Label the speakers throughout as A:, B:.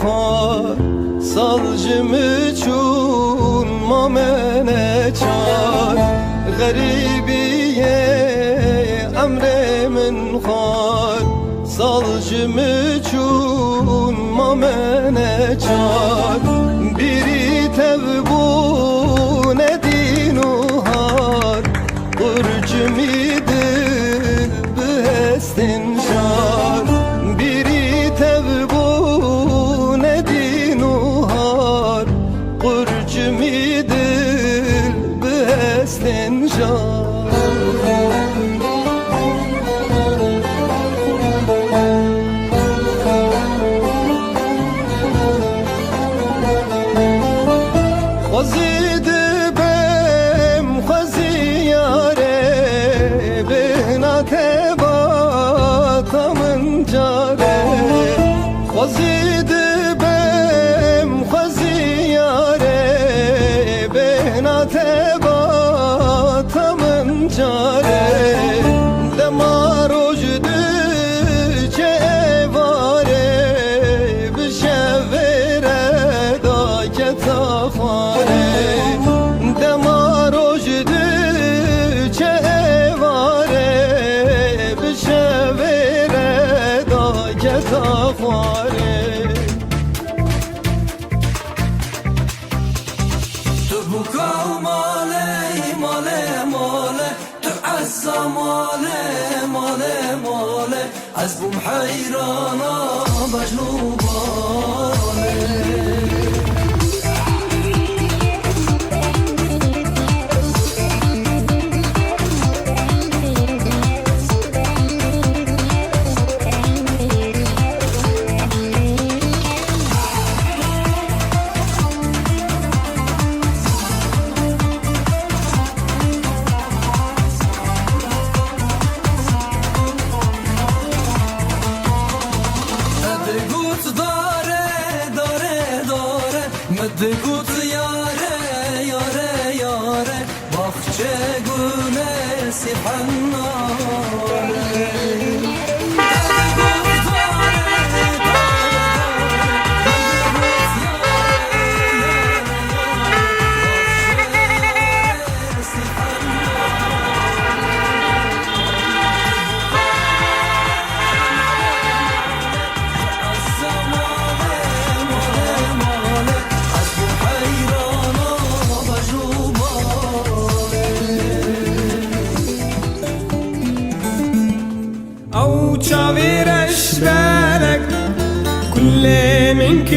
A: خار سالجم چون ما من چار غریبیه امر من خار سالجم چون ما من چار بیری تبون دین و هار قرجمی دل بهستن شار بیری تبون دین و هار قرجمی دل بهستن شار خزید بم خزی یاره بهنات با تمن جاره دماروج دو چه واره بشوره دا کتا خاره دماروج دو چه واره بشوره دا کتا خاره
B: از بوم حیرانا بجنوبانه بگوت یاره یاره یاره باخچه گونه سیحناره
C: شاويرش بالك كل منك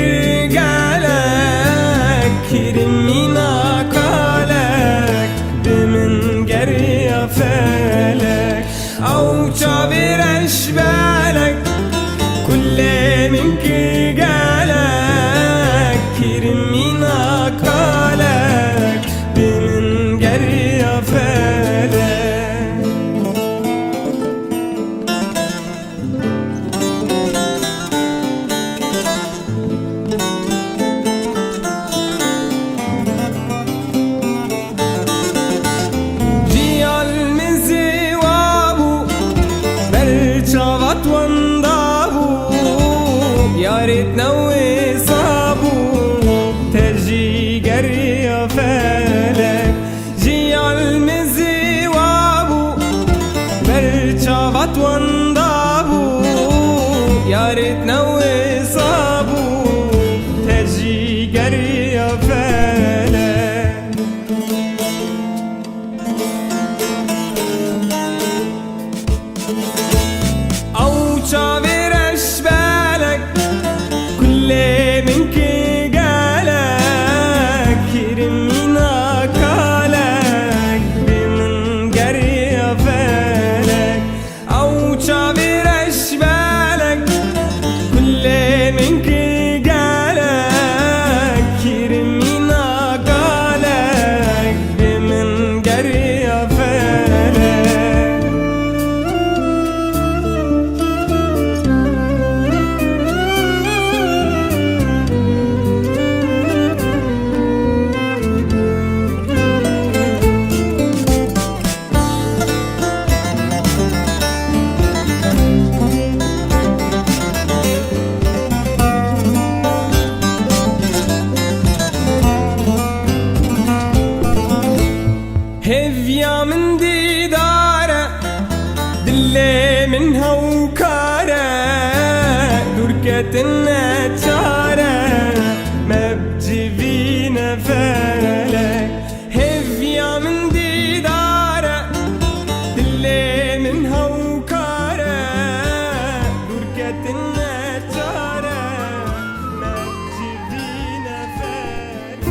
C: قالك كرمينا قالك بمن قرية فالك أو شاويرش بالك كل منك قالك كرمينا قالك بمن قرية فالك يا ريتنا وصابو ترجي قرية فالك جي عالمزي وابو برشافت وانضابو يا ريتنا وصابو ترجي قرية فالك أو شاويرش بالك كل منك قالك كرمينا قالك بمن قرية فالك أو شاويرش بالك كل من هوكاره دركتنا تاره ما بجيبينا فالك هفيا من ديداره اللي من هوكاره دركتنا تاره ما بجيبينا فالك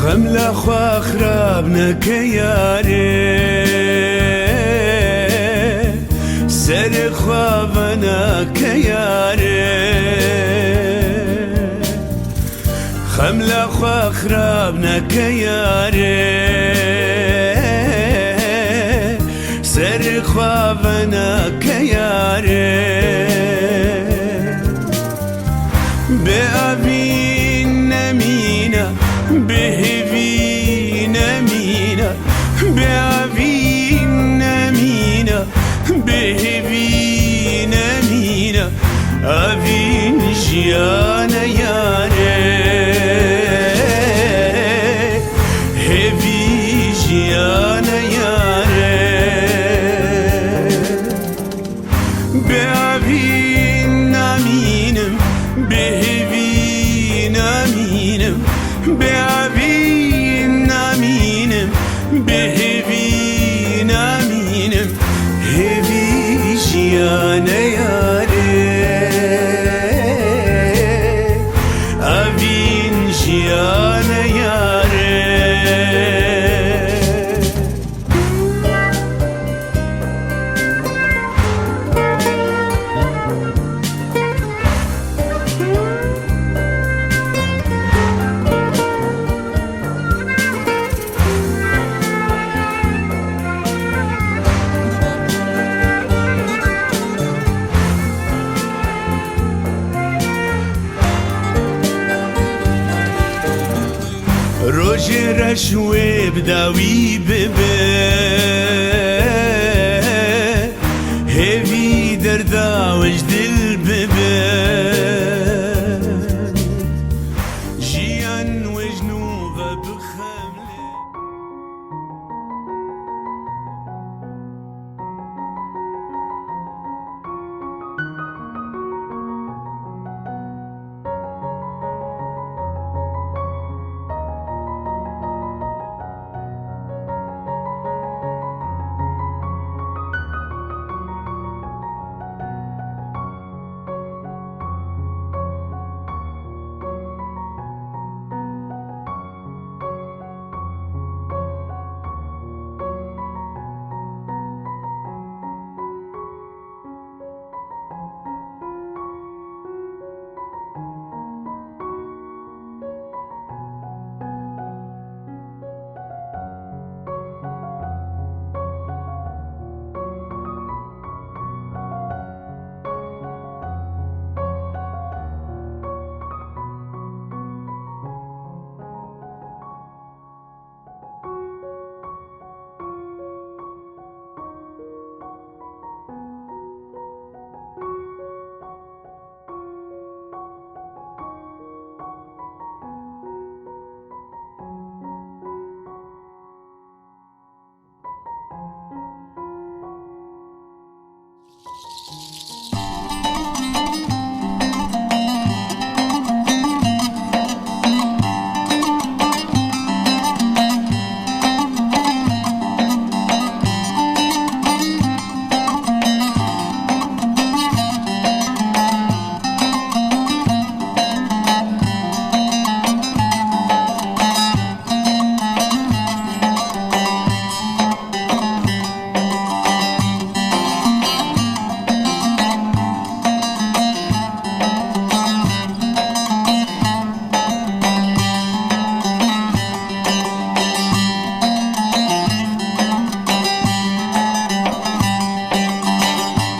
D: خملا خوا خرابنا كياري سر خوابنا كياري خملا خوا خرابنا كياري سر خوابنا كياري بأبين نمينا بهبينا مينا بأبينا مينا بهبينا مينا أبين جيانا ياري هبي جيانا ياري بأبينا مينم بهبينا مينم بأبينا مينم بهبينا مينم هبي جيانا ياري أبين جيانا ياري روج رشوي بداوي ببه هيفي دردا وجدل ببه جيان وجنوبه بخمله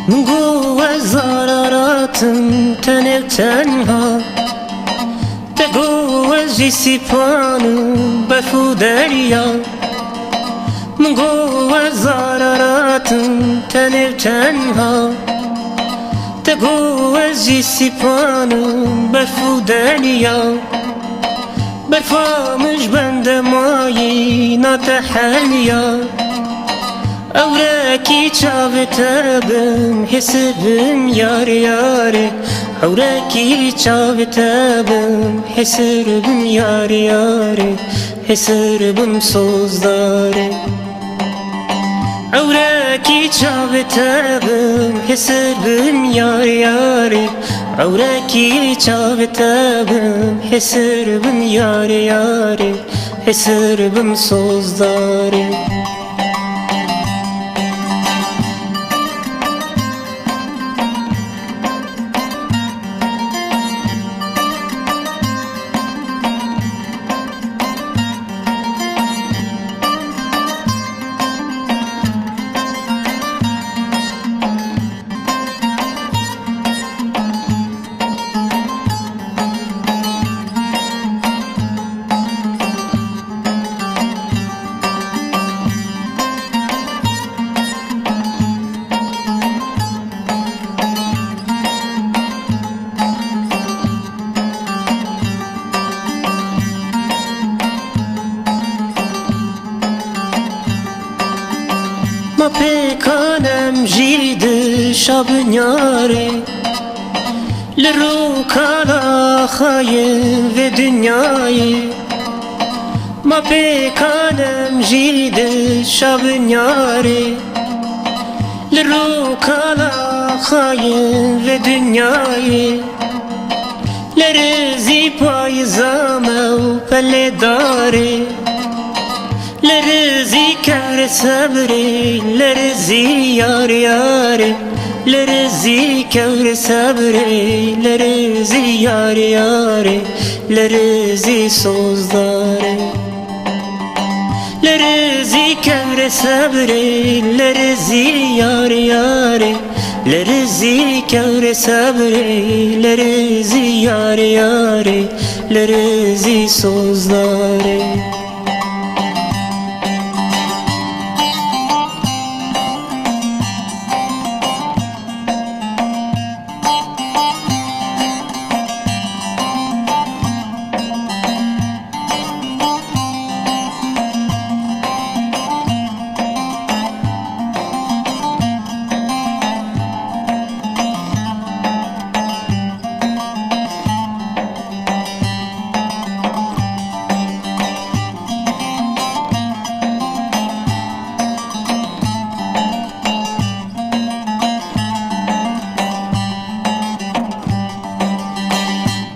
E: Bu zararatım tenek tenha از سیپانم برفو دریا من گو از زاراراتم تنه تنها تگو از سیپانم برفو دریا برفامش بند مایی ناتحلیا أوراكي تشافتابم حسبم ياري ياري أوراكي تشافتابم حسربم ياري ياري حسربم سوزداري أوراكي تشافتابم حسربم ياري ياري أوراكي تشافتابم حسربم ياري ياري حسربم سوزداري ما پیکانم جید شب نیاره لرو کالا خایه و دنیای ما پیکانم جید شب نیاره لرو کالا خایه و دنیای لرزی پای زامه و پله داره لرزي كار صبري لرزي يار ياري لرزي كار صبري لرزي يار ياري لرزي سوزداري لرزي كار صبري لرزي يار ياري لرزي كار صبري لرزي يار ياري لرزي سوزداري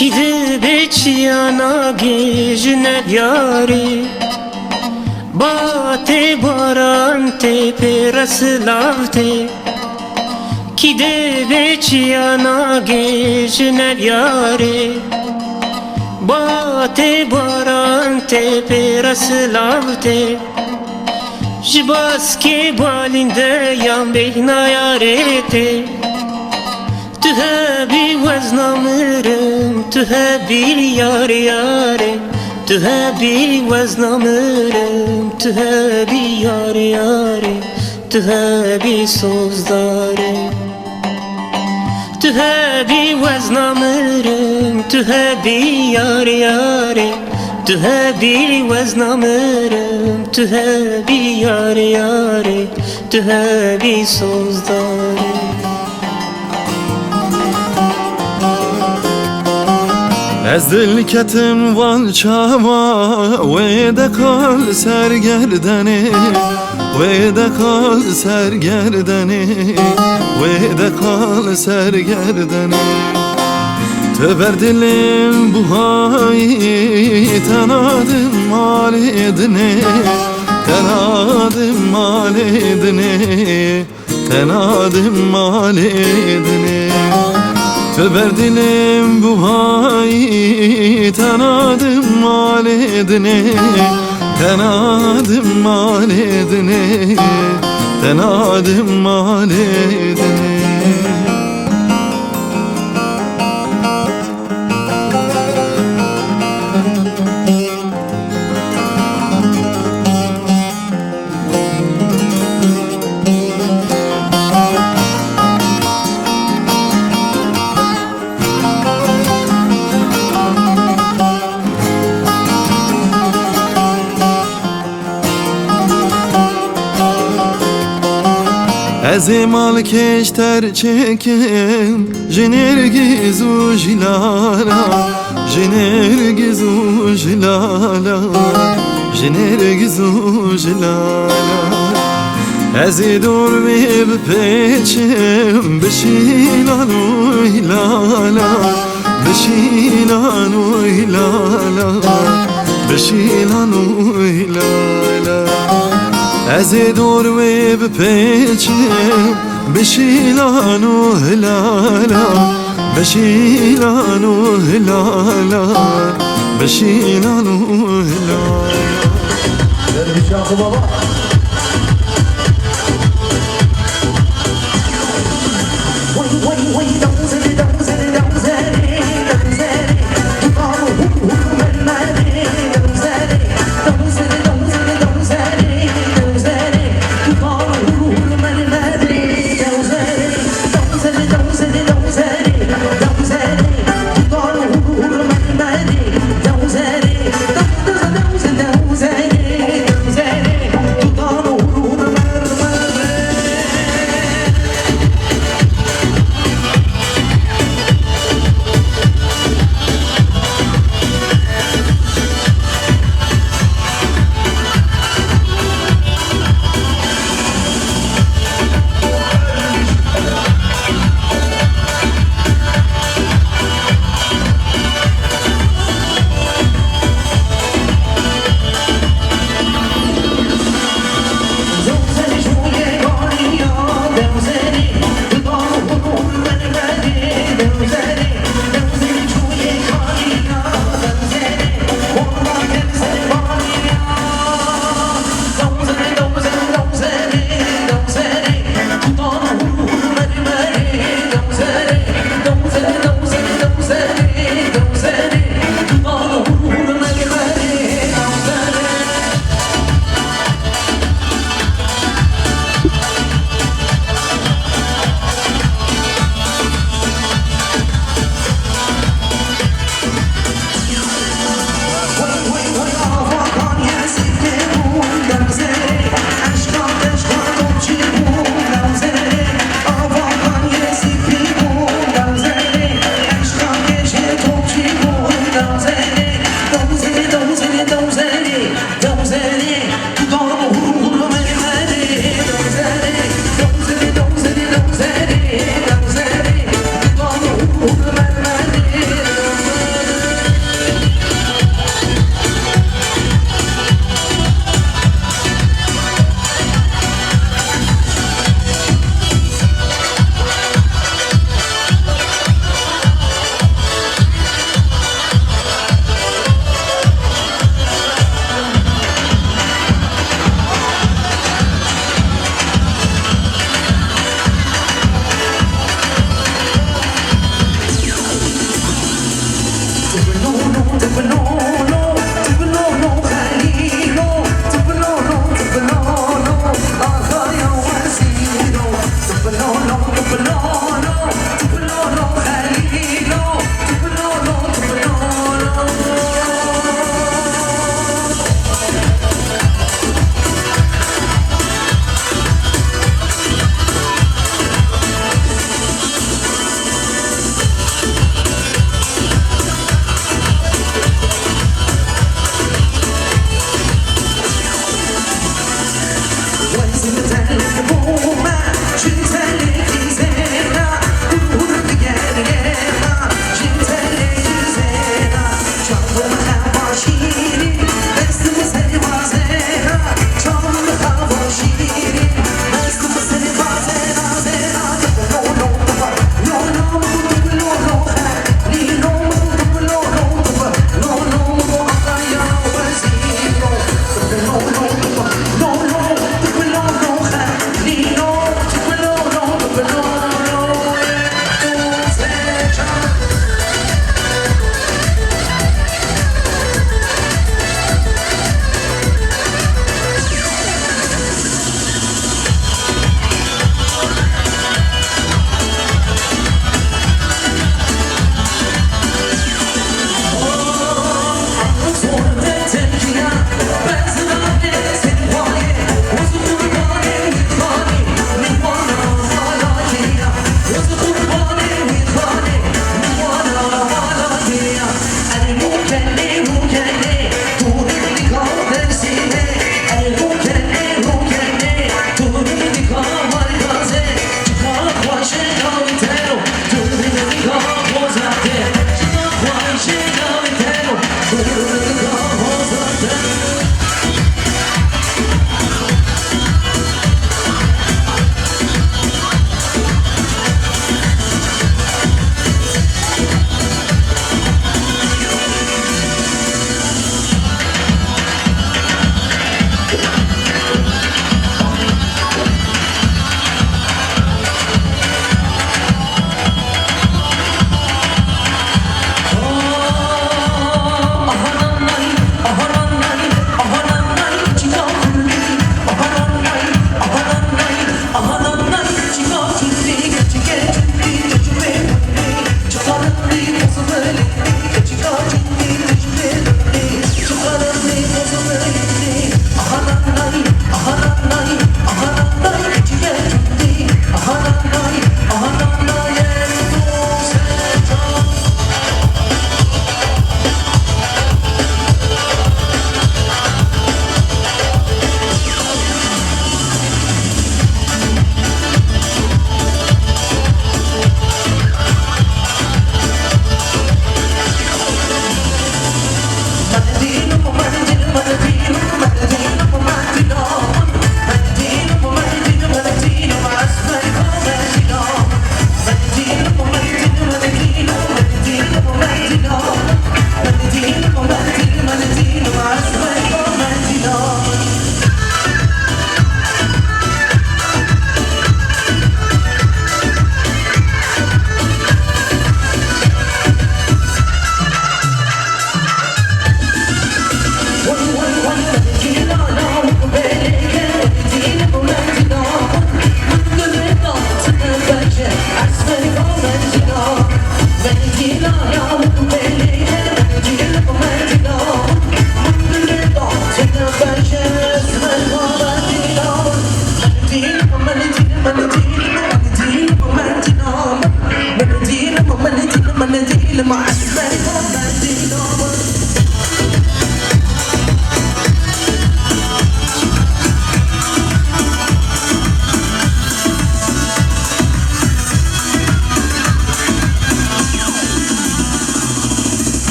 E: Kide beçiyana gejne yari Bate baran tepe raslavte Kide beçiyana gejne yari Bate baran tepe raslavte Jibas ke balinde yan behna yarete تهابي وزنامرم تهابي يار ياري تهابي وزنامرم تهابي يار ياري تهابي سوزداري تهابي وزنامرم تهابي يار ياري تهابي وزنامرم تهابي يار ياري تهابي سوزداري
A: Ez dil ketim van çava ve de kal sergerdeni ve de kal sergerdeni ve de kal sergerdeni Töber dilim bu hayi tenadım malidini tenadım malidini tenadım malidini Töber dilim bu hayi tenadım malidini tenadım malidini tenadım malidini Ezi mal keşter çekim Jinergiz u jilala Jinergiz u jilala Jinergiz u jilala Ezi dur ve bepeçim Beşilan u hilala Beşilan u hilala Beşilan u hilala Ezi dur ve bepeçim Beşilan u hilala Beşilan u hilala Beşilan u hilala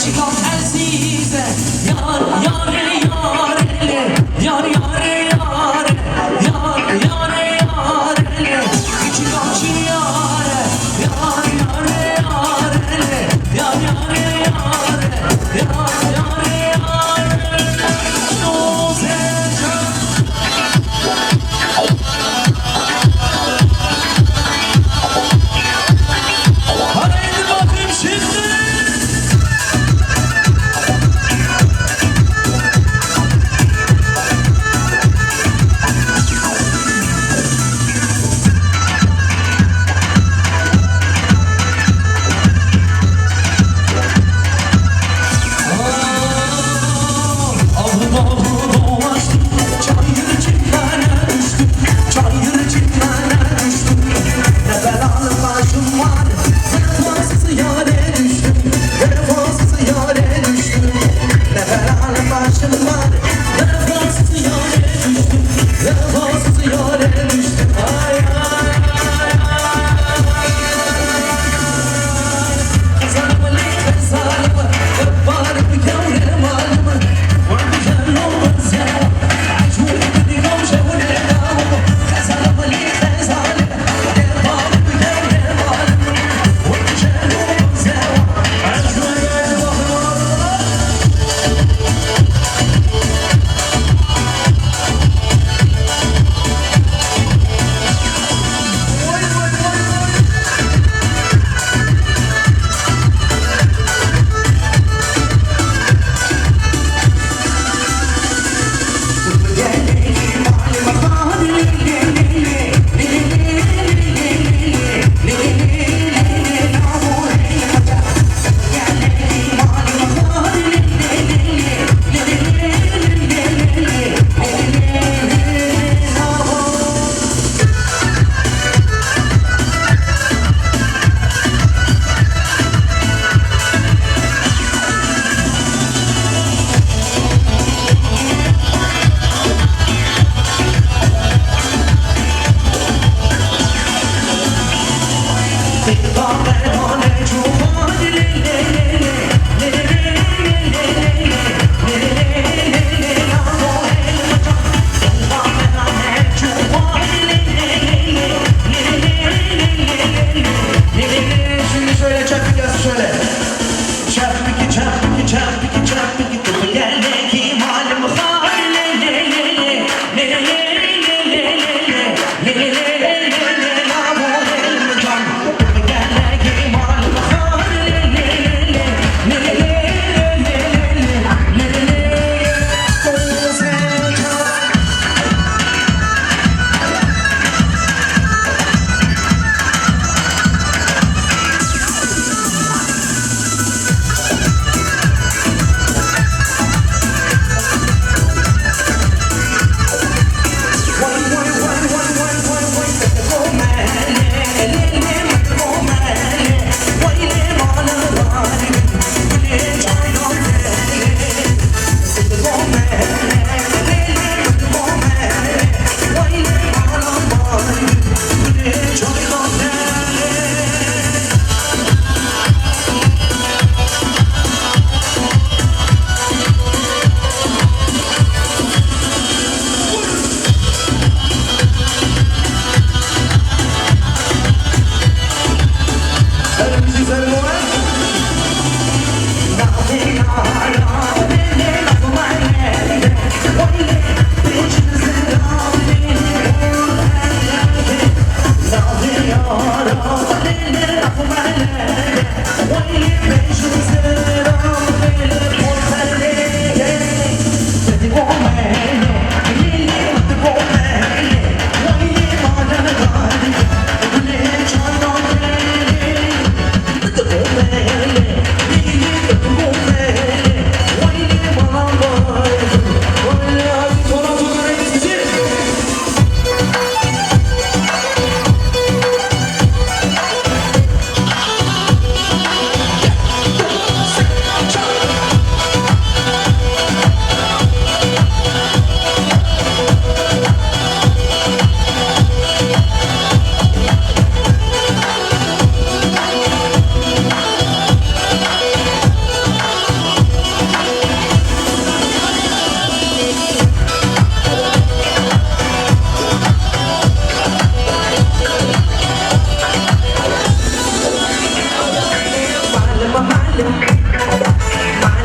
B: Küçük azize yar yar yar yar yar yar yar yar yar küçük akçı yar yar yar yar yar yar yar yar yar Haydi bakayım şimdi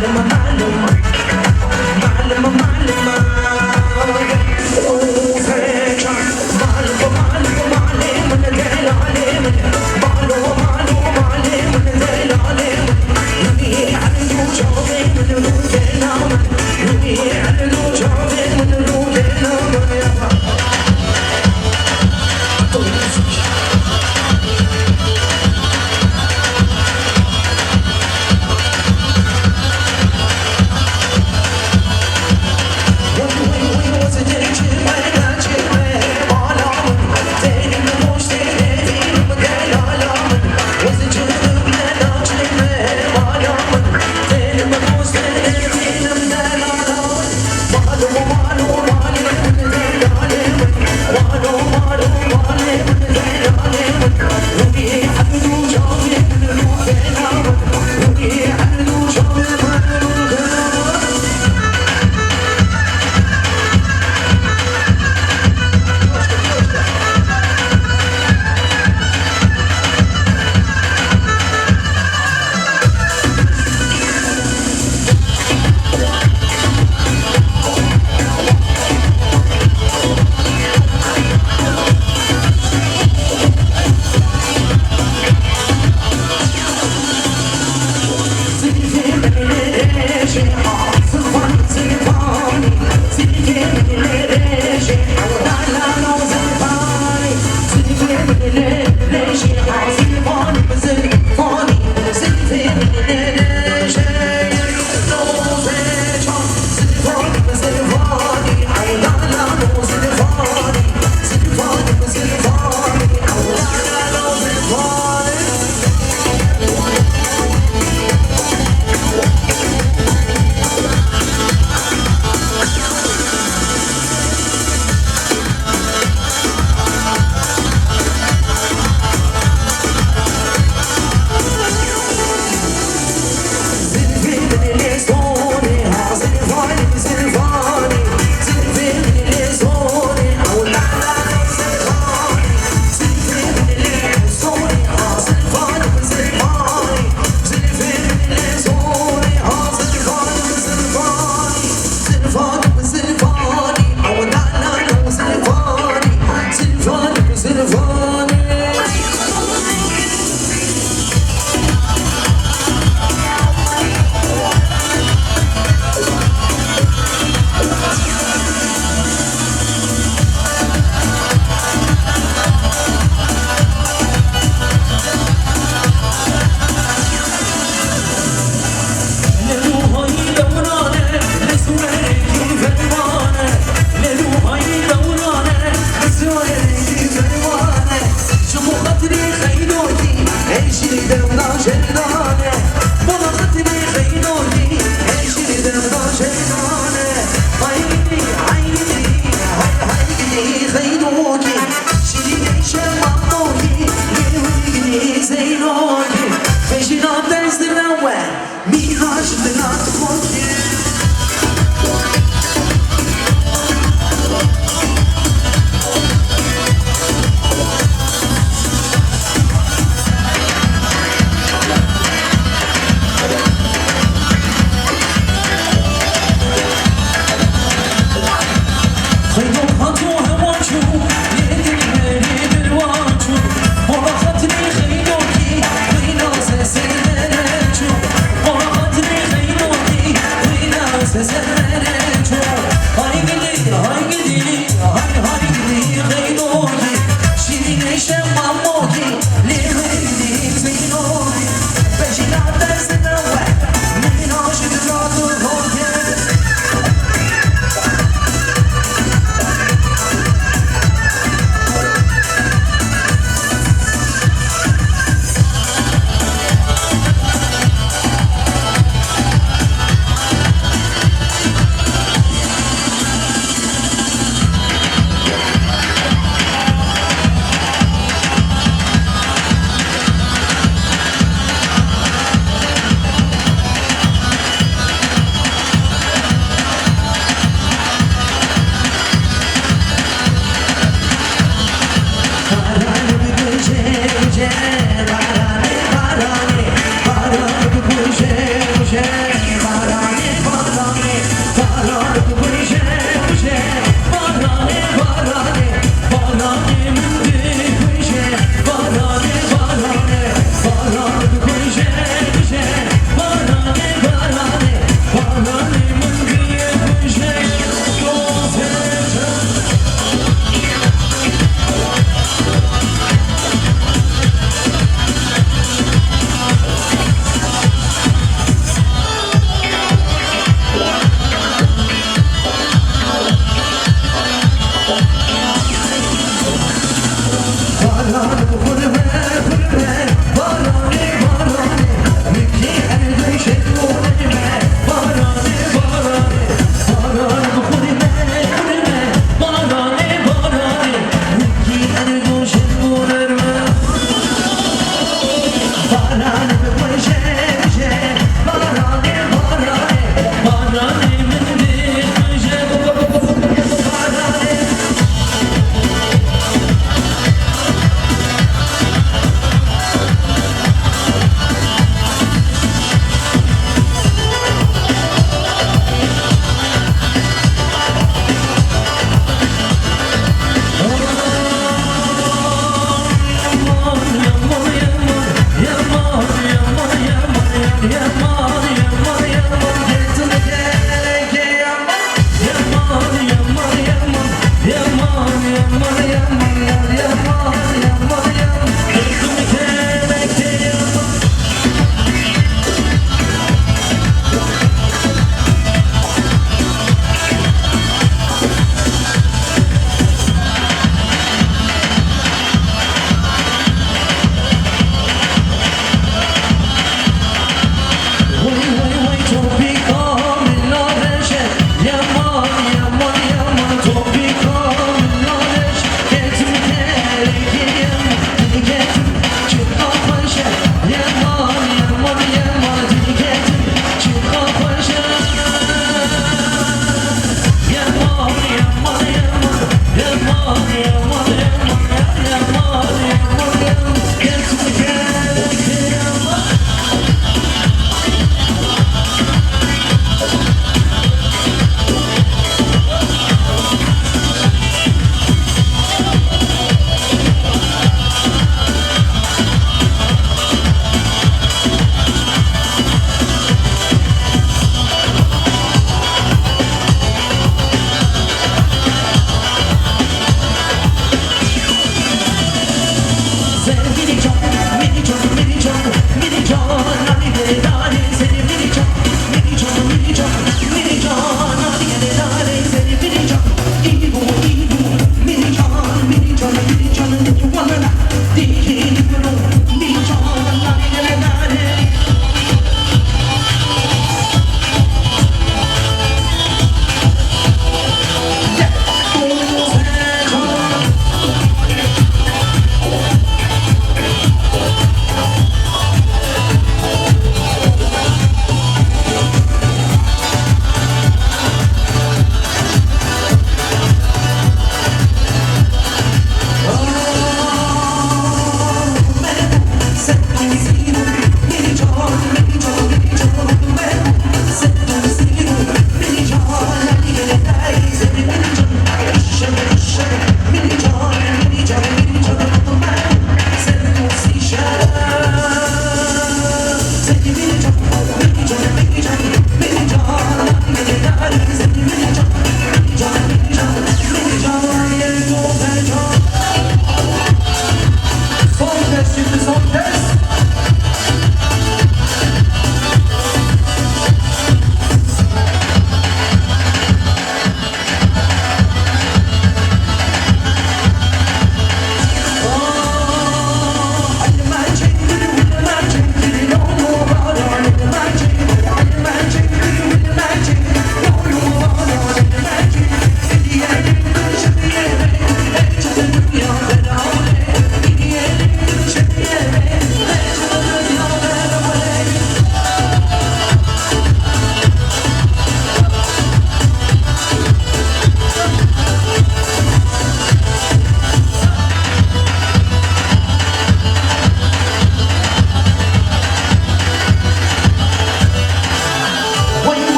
B: خیلی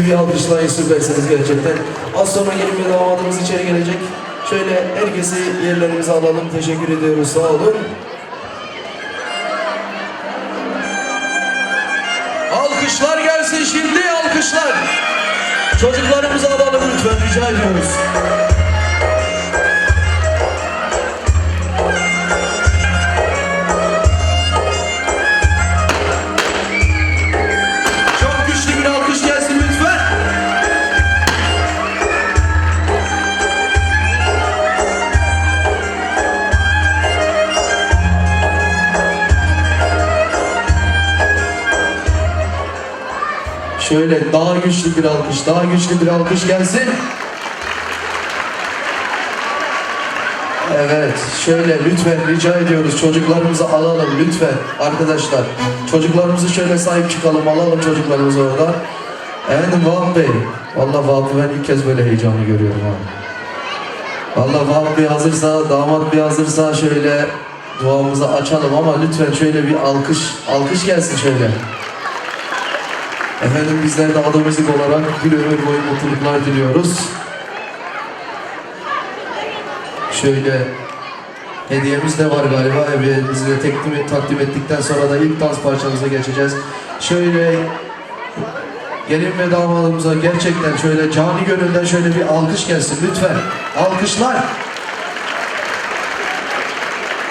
F: bir alkışlayın, süpersiniz gerçekten. Az sonra gelin ve damadımız içeri gelecek. Şöyle herkesi yerlerimize alalım. Teşekkür ediyoruz. Sağ olun. Alkışlar gelsin şimdi, alkışlar. Çocuklarımızı alalım lütfen, rica ediyoruz. Çok güçlü bir alkış gelsin lütfen. Şöyle daha güçlü bir alkış, daha güçlü bir alkış gelsin. Evet, şöyle lütfen rica ediyoruz, çocuklarımızı alalım lütfen arkadaşlar. Çocuklarımızı şöyle sahip çıkalım, alalım çocuklarımızı orada. Efendim Vahap Bey, vallahi Vahap ben ilk kez böyle heyecanı görüyorum ha. Vallahi Vahap Bey hazırsa, damat Bey hazırsa şöyle duamızı açalım ama lütfen şöyle bir alkış gelsin şöyle. Efendim bizler de Ada Müzik olarak bir ömür boyu mutluluklar diliyoruz. Şöyle hediyemiz de var galiba. Hediyemizi de takdim ettikten sonra da ilk dans parçamıza geçeceğiz. Şöyle gelin ve damadımıza gerçekten şöyle cani gönülden şöyle bir alkış gelsin lütfen. Alkışlar.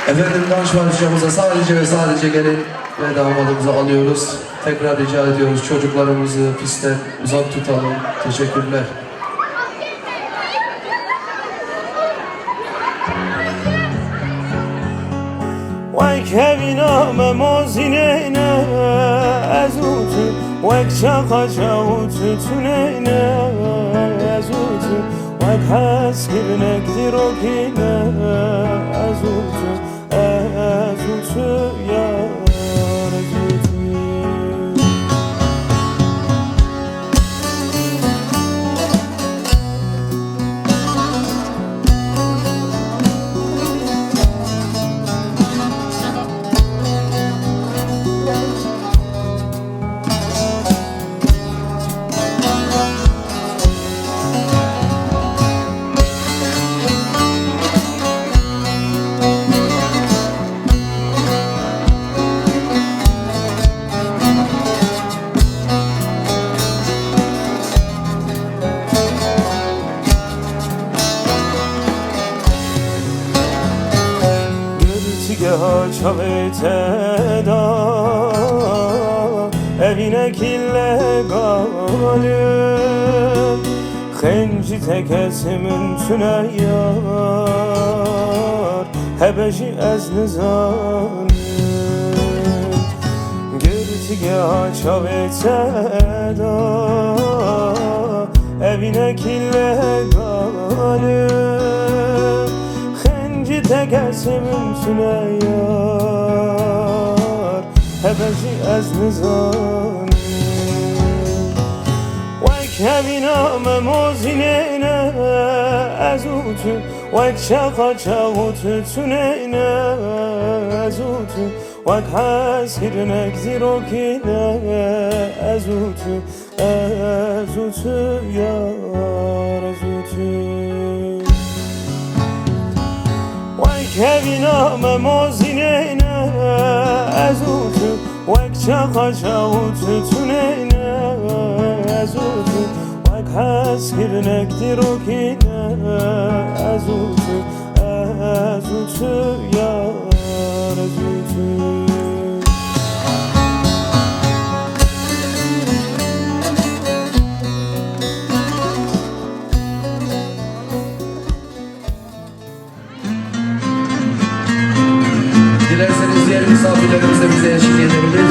F: Efendim dans parçamıza sadece ve sadece gelin ve damadımızı alıyoruz. Tekrar rica ediyoruz, çocuklarımızı pistten uzak tutalım. Teşekkürler.
C: وک هوینام موزینه ازوتو وک شاقا جاوتو تونینه ازوتو وک هست گرنک دیروکینه ازوتو یار ازوتو ها چاوته دا evine killegalim خنجی تکسمون تونه یار هبشی از نزانم گرتیگه ها چاوته دا evine killegalim تکسمون تونه یار هبشی از نزانم وک همینام موزینه ازوتو وک شاقا چاوتو تونینه ازوتو وک هست گرنک زیروکینه ازوتو یار ازوتو هوینام موزینه ازوتو وک چاقا چاوتو تونینه ازوتو وک هست گرنک دیروکینه ازوتو یار ازوتو
F: Dilerseniz diğer misafirlerimiz de bize eşlik edebilir.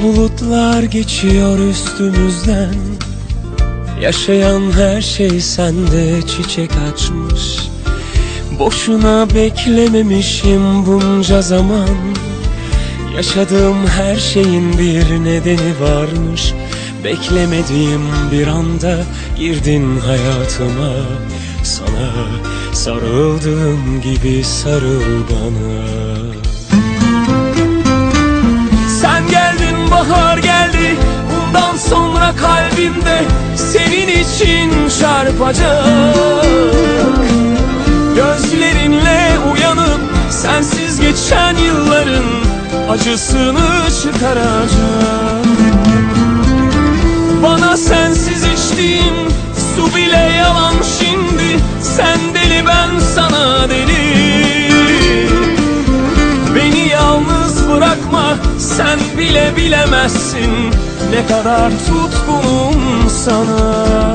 C: bulutlar geçiyor üstümüzden. Yaşayan her şey sende çiçek açmış. Boşuna beklememişim bunca zaman. Yaşadığım her şeyin bir nedeni varmış. Beklemediğim bir anda girdin hayatıma. Sana sarıldığım gibi sarıl bana. Sen geldin, bahar geldi. Bundan sonra kalbimde senin için çarpacak. Gözlerinle uyanıp sensiz geçen yılların acısını çıkaracak. Bana sensiz içtiğim su bile yalan şimdi. Sen deli, ben sana deli. Beni yalnız bırakma, sen bile bilemezsin ne kadar tutkunum sana.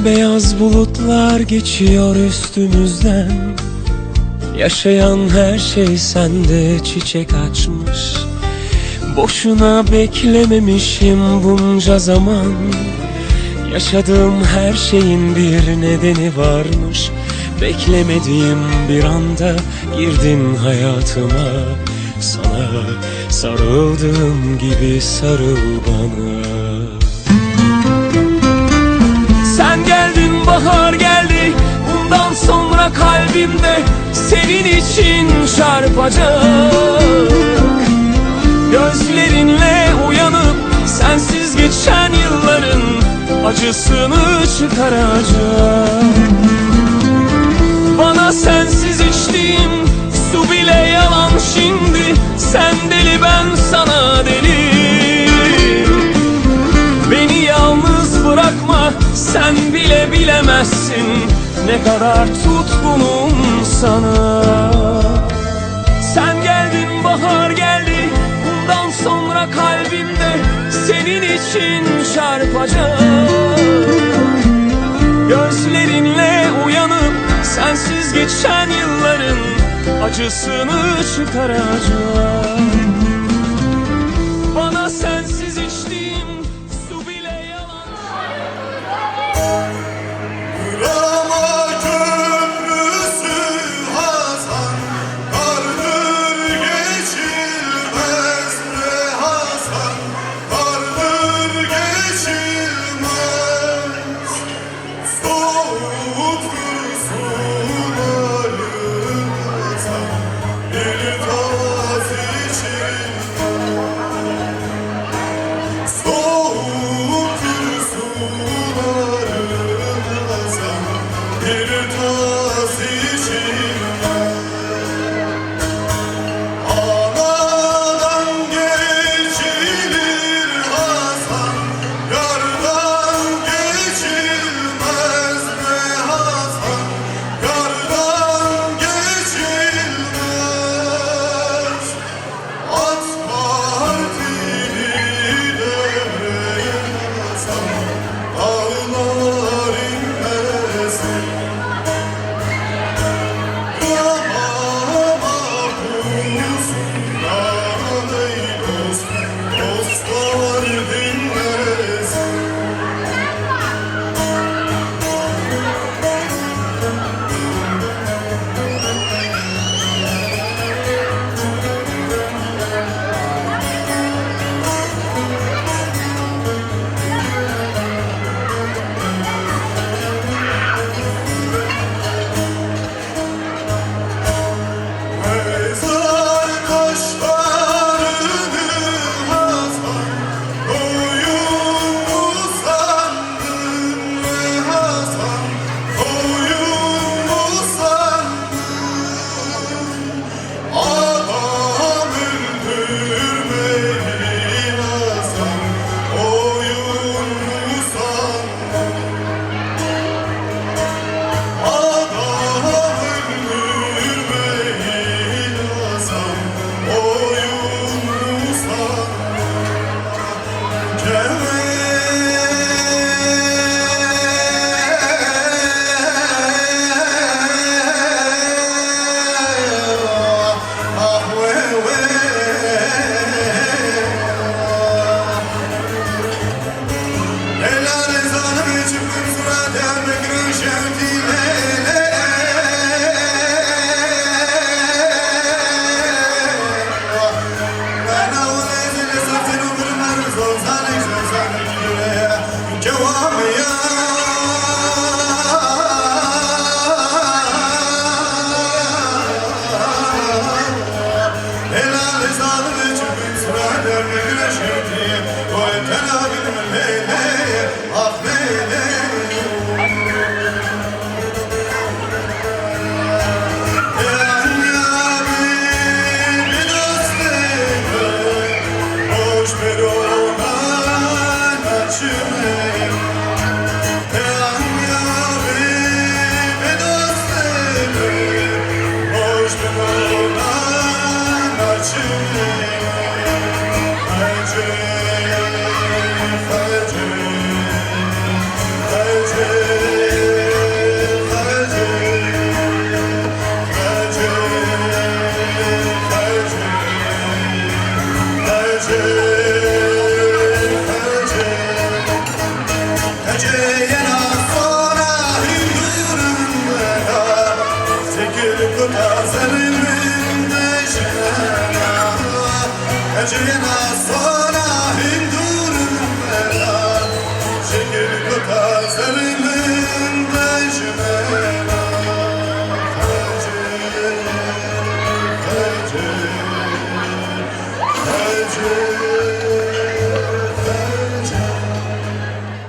C: Beyaz bulutlar geçiyor üstümüzden. Yaşayan her şey sende çiçek açmış. Boşuna beklememişim bunca zaman. Yaşadığım her şeyin bir nedeni varmış. Beklemediğim bir anda girdin hayatıma. Sana sarıldığım gibi sarıl bana. Sen geldin, bahar geldi. Bundan sonra kalbimde senin için çarpacak. Gözlerinle uyanıp sensiz geçen yılların acısını çıkaracak. Bana sensiz içtiğim su bile yalan şimdi. Sen deli, ben sana deli. Beni yalnız bırakma, sen bile bilemezsin ne kadar tutkunum sana. Sen geldin, bahar geldi. Bundan sonra kalbimde senin için çarpacak. Gözlerinle uyanıp sensiz geçen yılların acısını çıkaracak. Bana sensiz içtiğim su bile yalan.
G: Rama köprüsü Hasan, kardır geçilmez be Hasan, kardır geçilmez. Soğuktur sularım Hasan, bir taz içilmez. Soğuktur sularım Hasan, bir tas içilmez. Anadan geçilir Hasan, yardan geçilmez be Hasan, yardan geçilmez. At partili devreye Hasan, ağlar inmesin. شفتي ليلة أنا وليت لساتي نمر مرزو زانك جوامي يا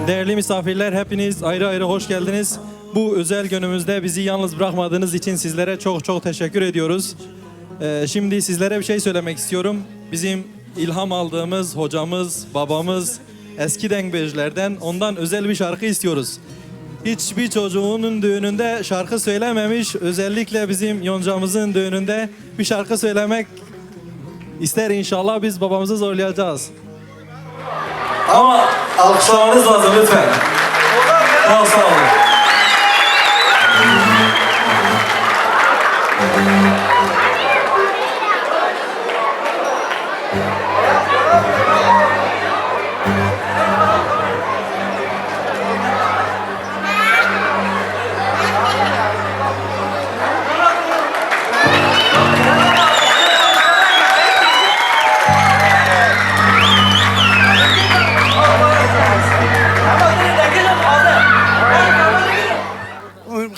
H: Değerli misafirler, hepiniz ayrı ayrı hoş geldiniz. Bu özel günümüzde bizi yalnız bırakmadığınız için sizlere çok teşekkür ediyoruz. Şimdi sizlere bir şey söylemek istiyorum. Bizim ilham aldığımız hocamız, babamız, eski dengbejlerden ondan özel bir şarkı istiyoruz. Hiçbir çocuğunun düğününde şarkı söylememiş, özellikle bizim yoncamızın düğününde bir şarkı söylemek ister inşallah, biz babamızı zorlayacağız. Ama alkışlamanız lazım lütfen. Çok sağ olun.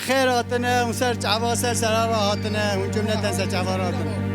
I: خيراتنا وسرج عباسة سراراتنا وجملة سرج عباراتنا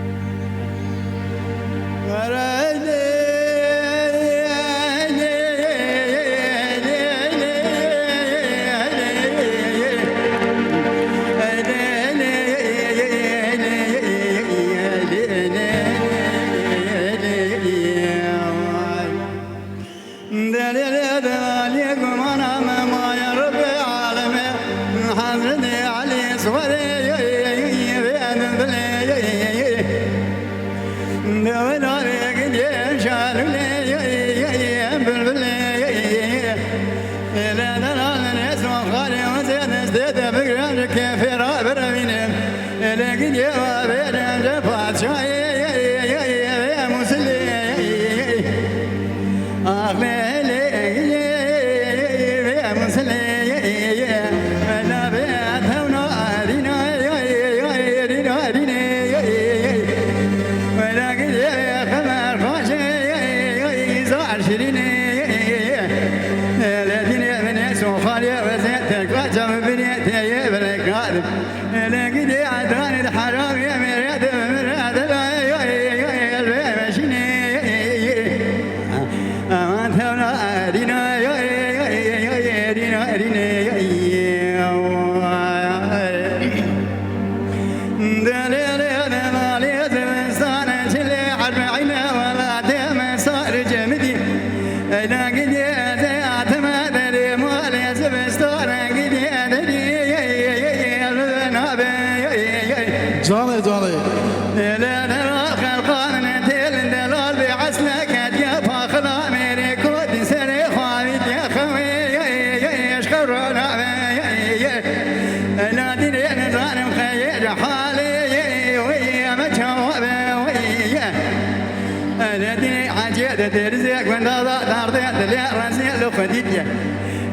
J: ترزق من ضاع دار راسي لو خديجة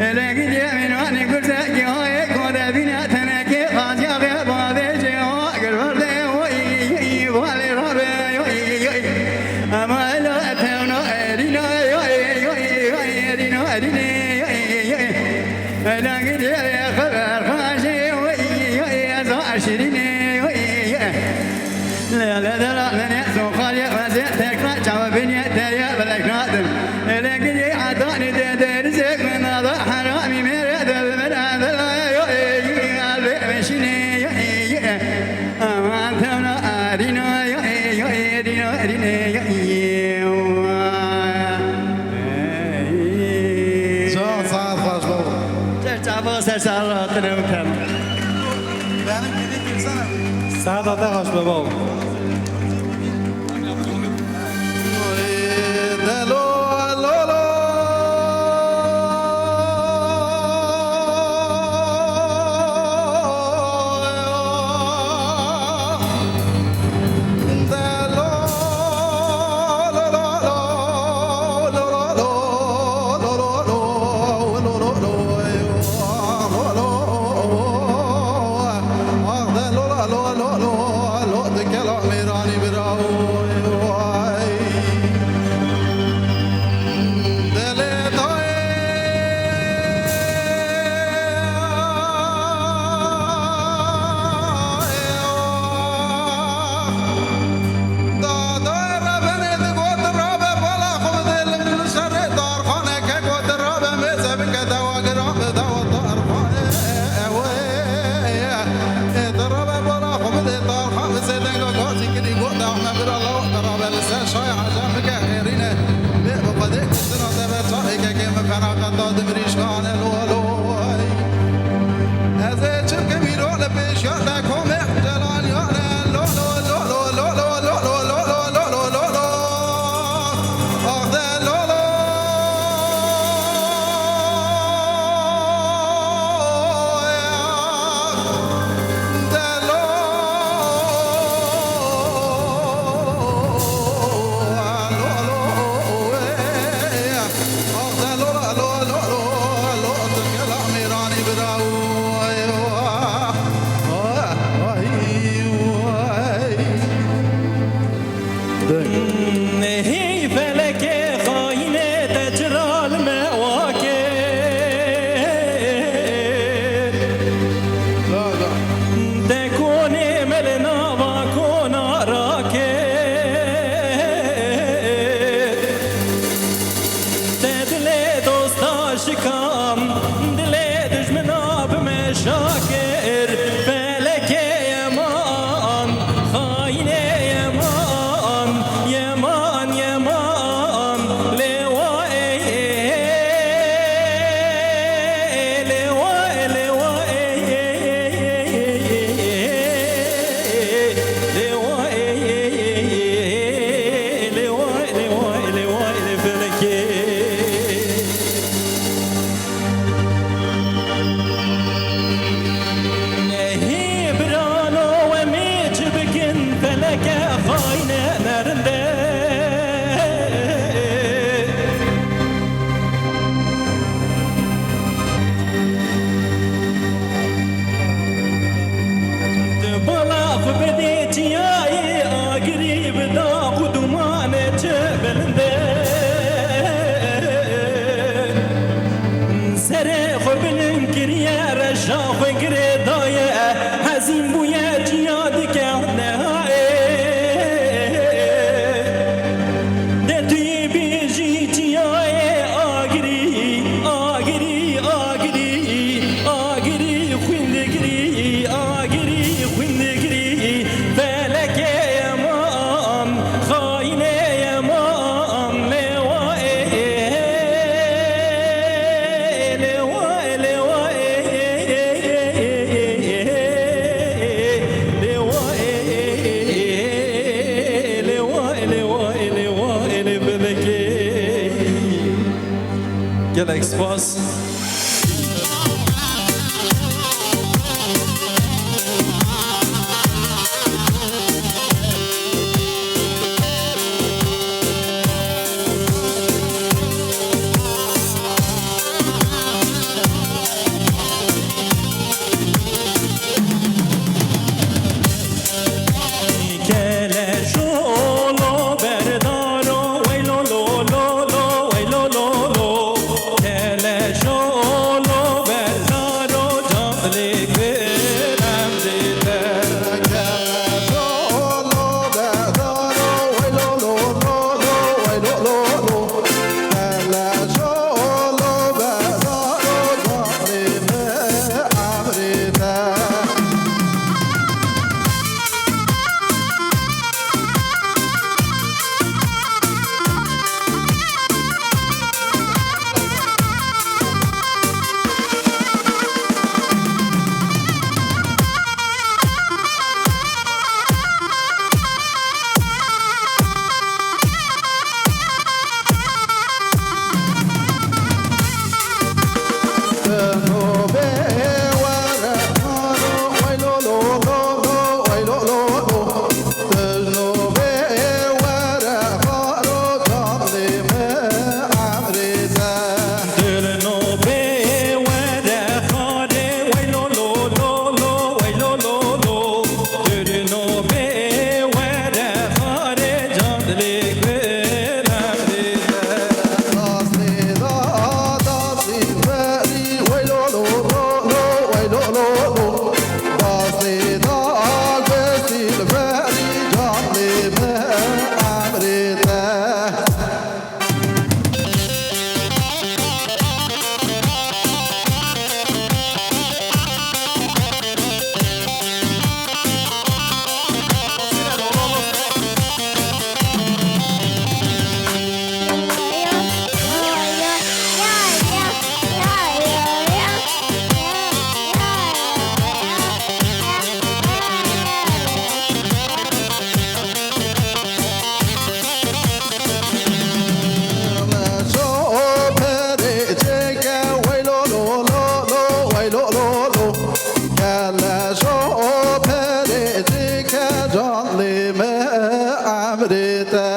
J: لقيت من وانا قلت هاي كود
I: eser sana rahatına mükemmel.
G: Benim gidip girsene.
H: Sağda kaç baba. Hey feleke haine tecral me wake de kone melna va kona rake de dile dosta şikam dile düşmana bme şakir feleke yaman haine yaman yaman yaman lewa lewa lewa lewa feleke Nehi brano ve mi çıbıkın feleke haine nerede Balaf bedi çiyayi agri beda kudumane çebelinde Sere xubinin kiriye reşa xugre daye Hazin buye ciyad kehne De tüy biji çiyaye agri agri agri agri xundegri agri xundegri feleke yaman haine yaman lewa Gel expos Kelejolo berdaro, wey lo lo lo lo, wey lo lo lo. Kelejolo
A: گله شو پریدی که جانلیم امریته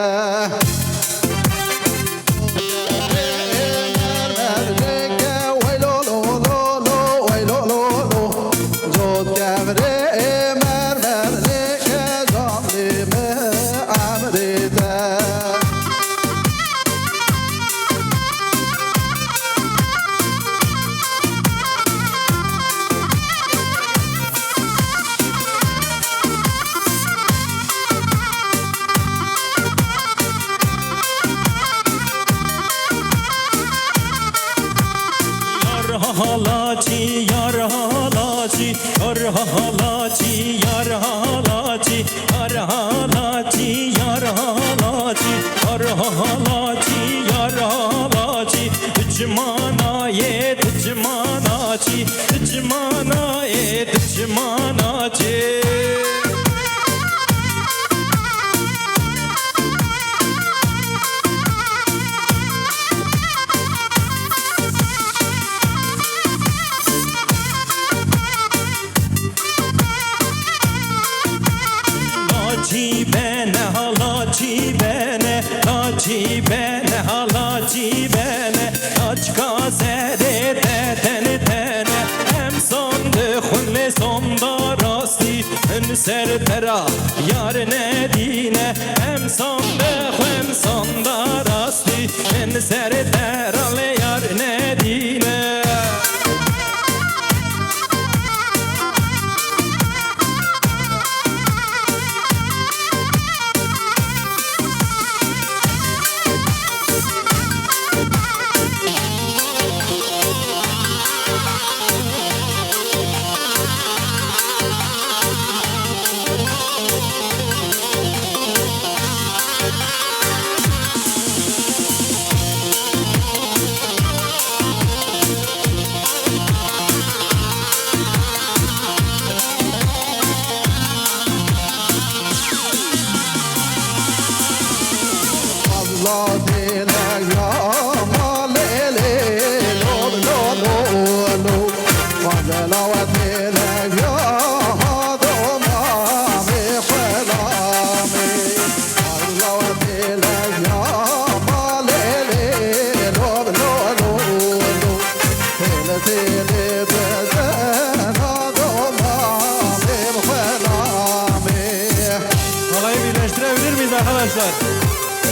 C: Halaci, yar halaci, yar halaci, yar halaci, yar halaci, yar halaci, yar halaci, yar halaci, Ticmanaye, ticmanaci, ticmanaye, ticmanaci. Halaci bene, halaci bene, halaci bene, halaci bene, aç gazere tene tene, hem sandı khunle sonda rasti, ön serpera yar nedine, hem sandı hem sonda rasti, ön serpera yar nedine.
H: Arkadaşlar,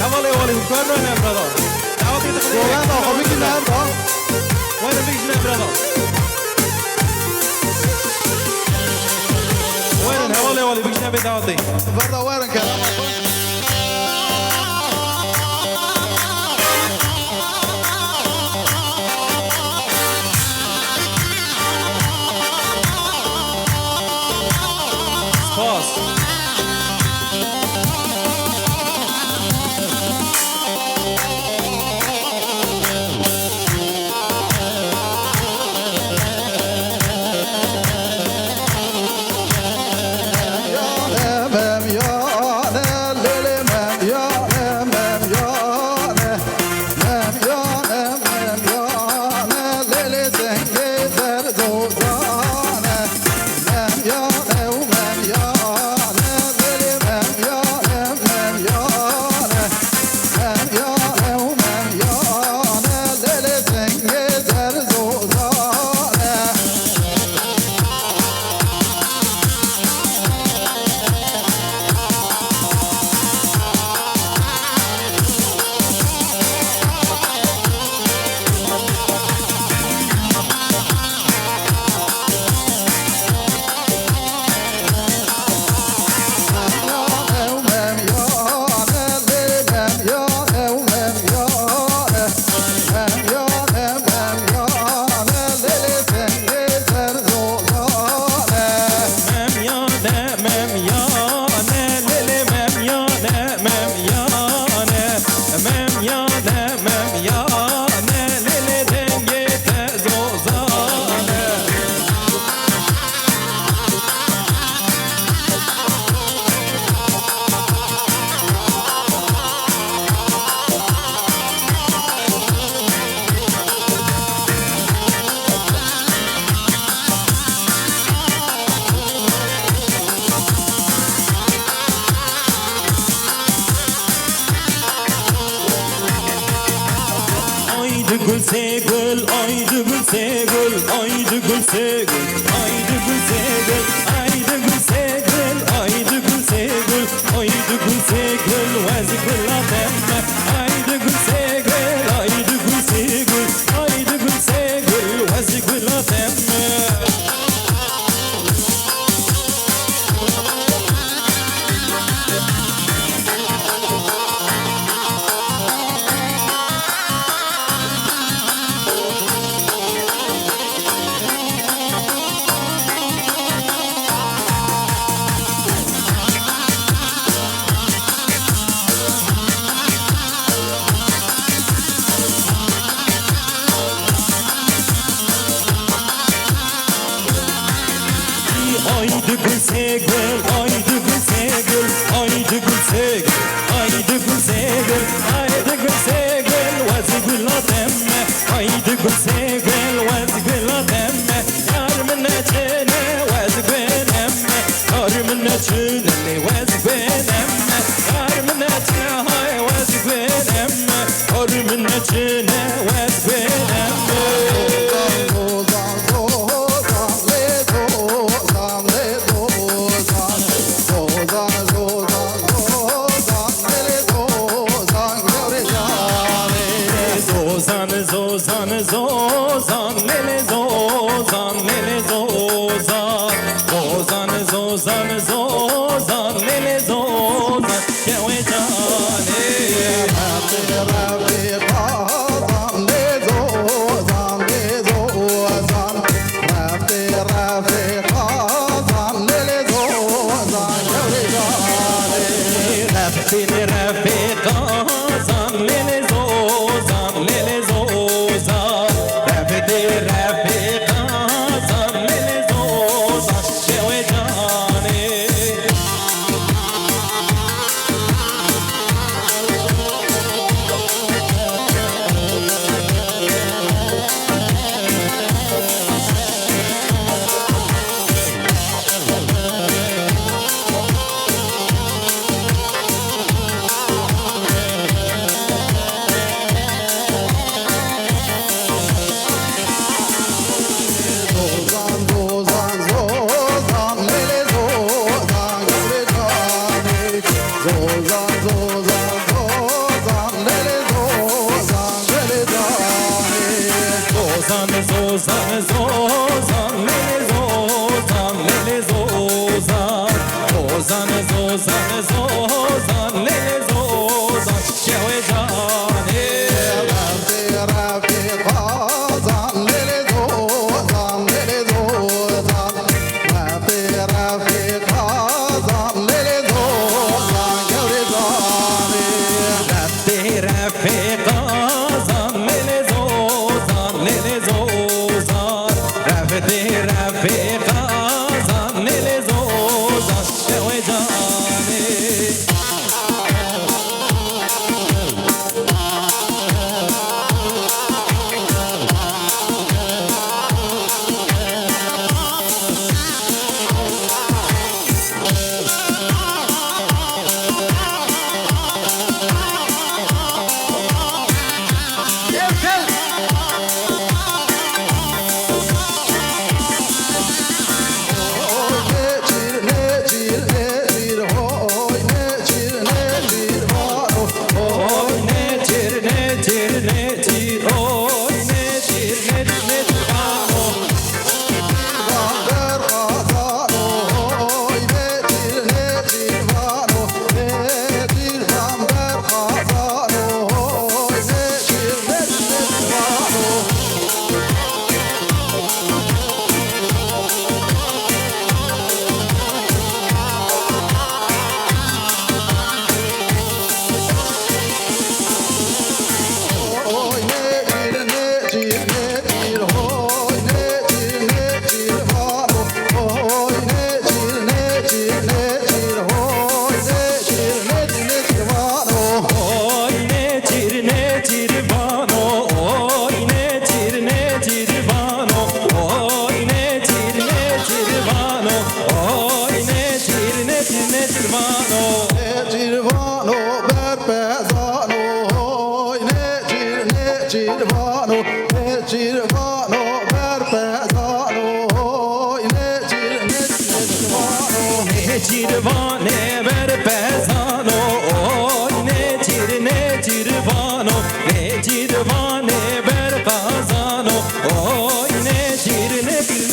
H: havalı havalı yukarıda ne brada? Havalı bir tıklı.
A: Doğan da komik ne yaptı?
H: Wait a minute, brada. Wait, havalı havalı bir kişi bir davati.
A: Burada varın kelam.
H: Spas.
A: Mem ya
C: gül segül, aydı gül segül, aydı gül segül, aydı gül segül, aydı gül segül, aydı gül segül, aydı gül segül, vezi gül ademme, aydı gül segül, aydı gül segül, aydı gül segül, vezi gül ademme. Aydı gül segül, aydı gül segül, aydı gül segül, aydı gül segül, aydı gül segül, vezi gül ademme, aydı gül segül, vezi gül ademme, yar minne çene, vezi gül emme, yar minne çene, vezi gül emme, yar minne çene, hay vezi gül emme, yar minne çene, vezi gül emme. نجیروانه بر پزانو نجیروانو نجیروانه بر پزانو نجیروانو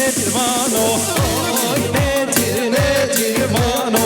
C: نجیروانو نجیروانو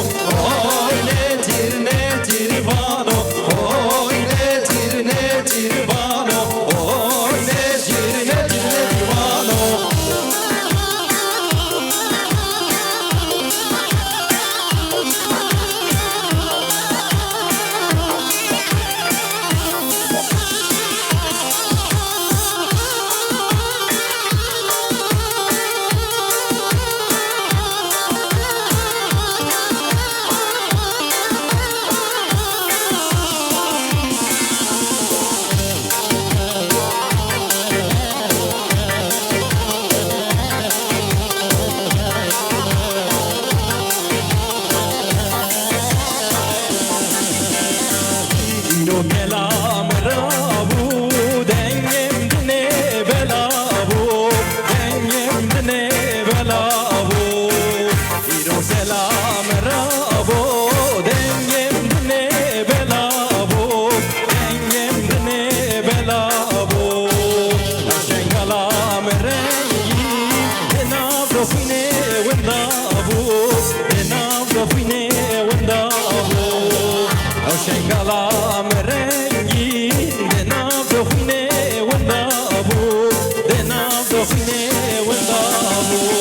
C: اینو کلام رابو دنگم دنه بلابو دنگم دنه بلابو اینو کلام رابو دنگم دنه بلابو دنگم دنه بلابو عشان کلام رنگی دناف رفینه وندابو دناف رفینه وندابو عشان كلام رنگی دناف دخینه وندابو دناف دخینه وندابو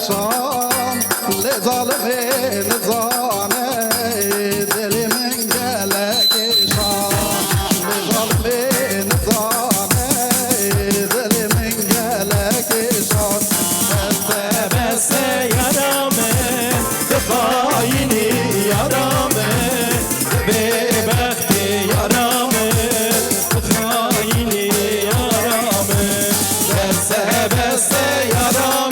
A: شام لظالم نزانه دل من گلک شام لظالم نزانه دل من گلک شام
C: بس یارامه دفاعینی یارامه به بخت یارامه دفاعینی یارامه بس یارامه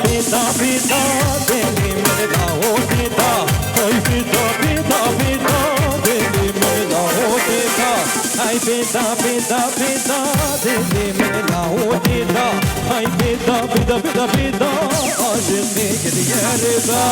C: pida pida deli me la o pida ay pida pida pida deli me la o pida ay pida pida pida deli me la o pida ay pida pida pida pida aşık gidiye rıza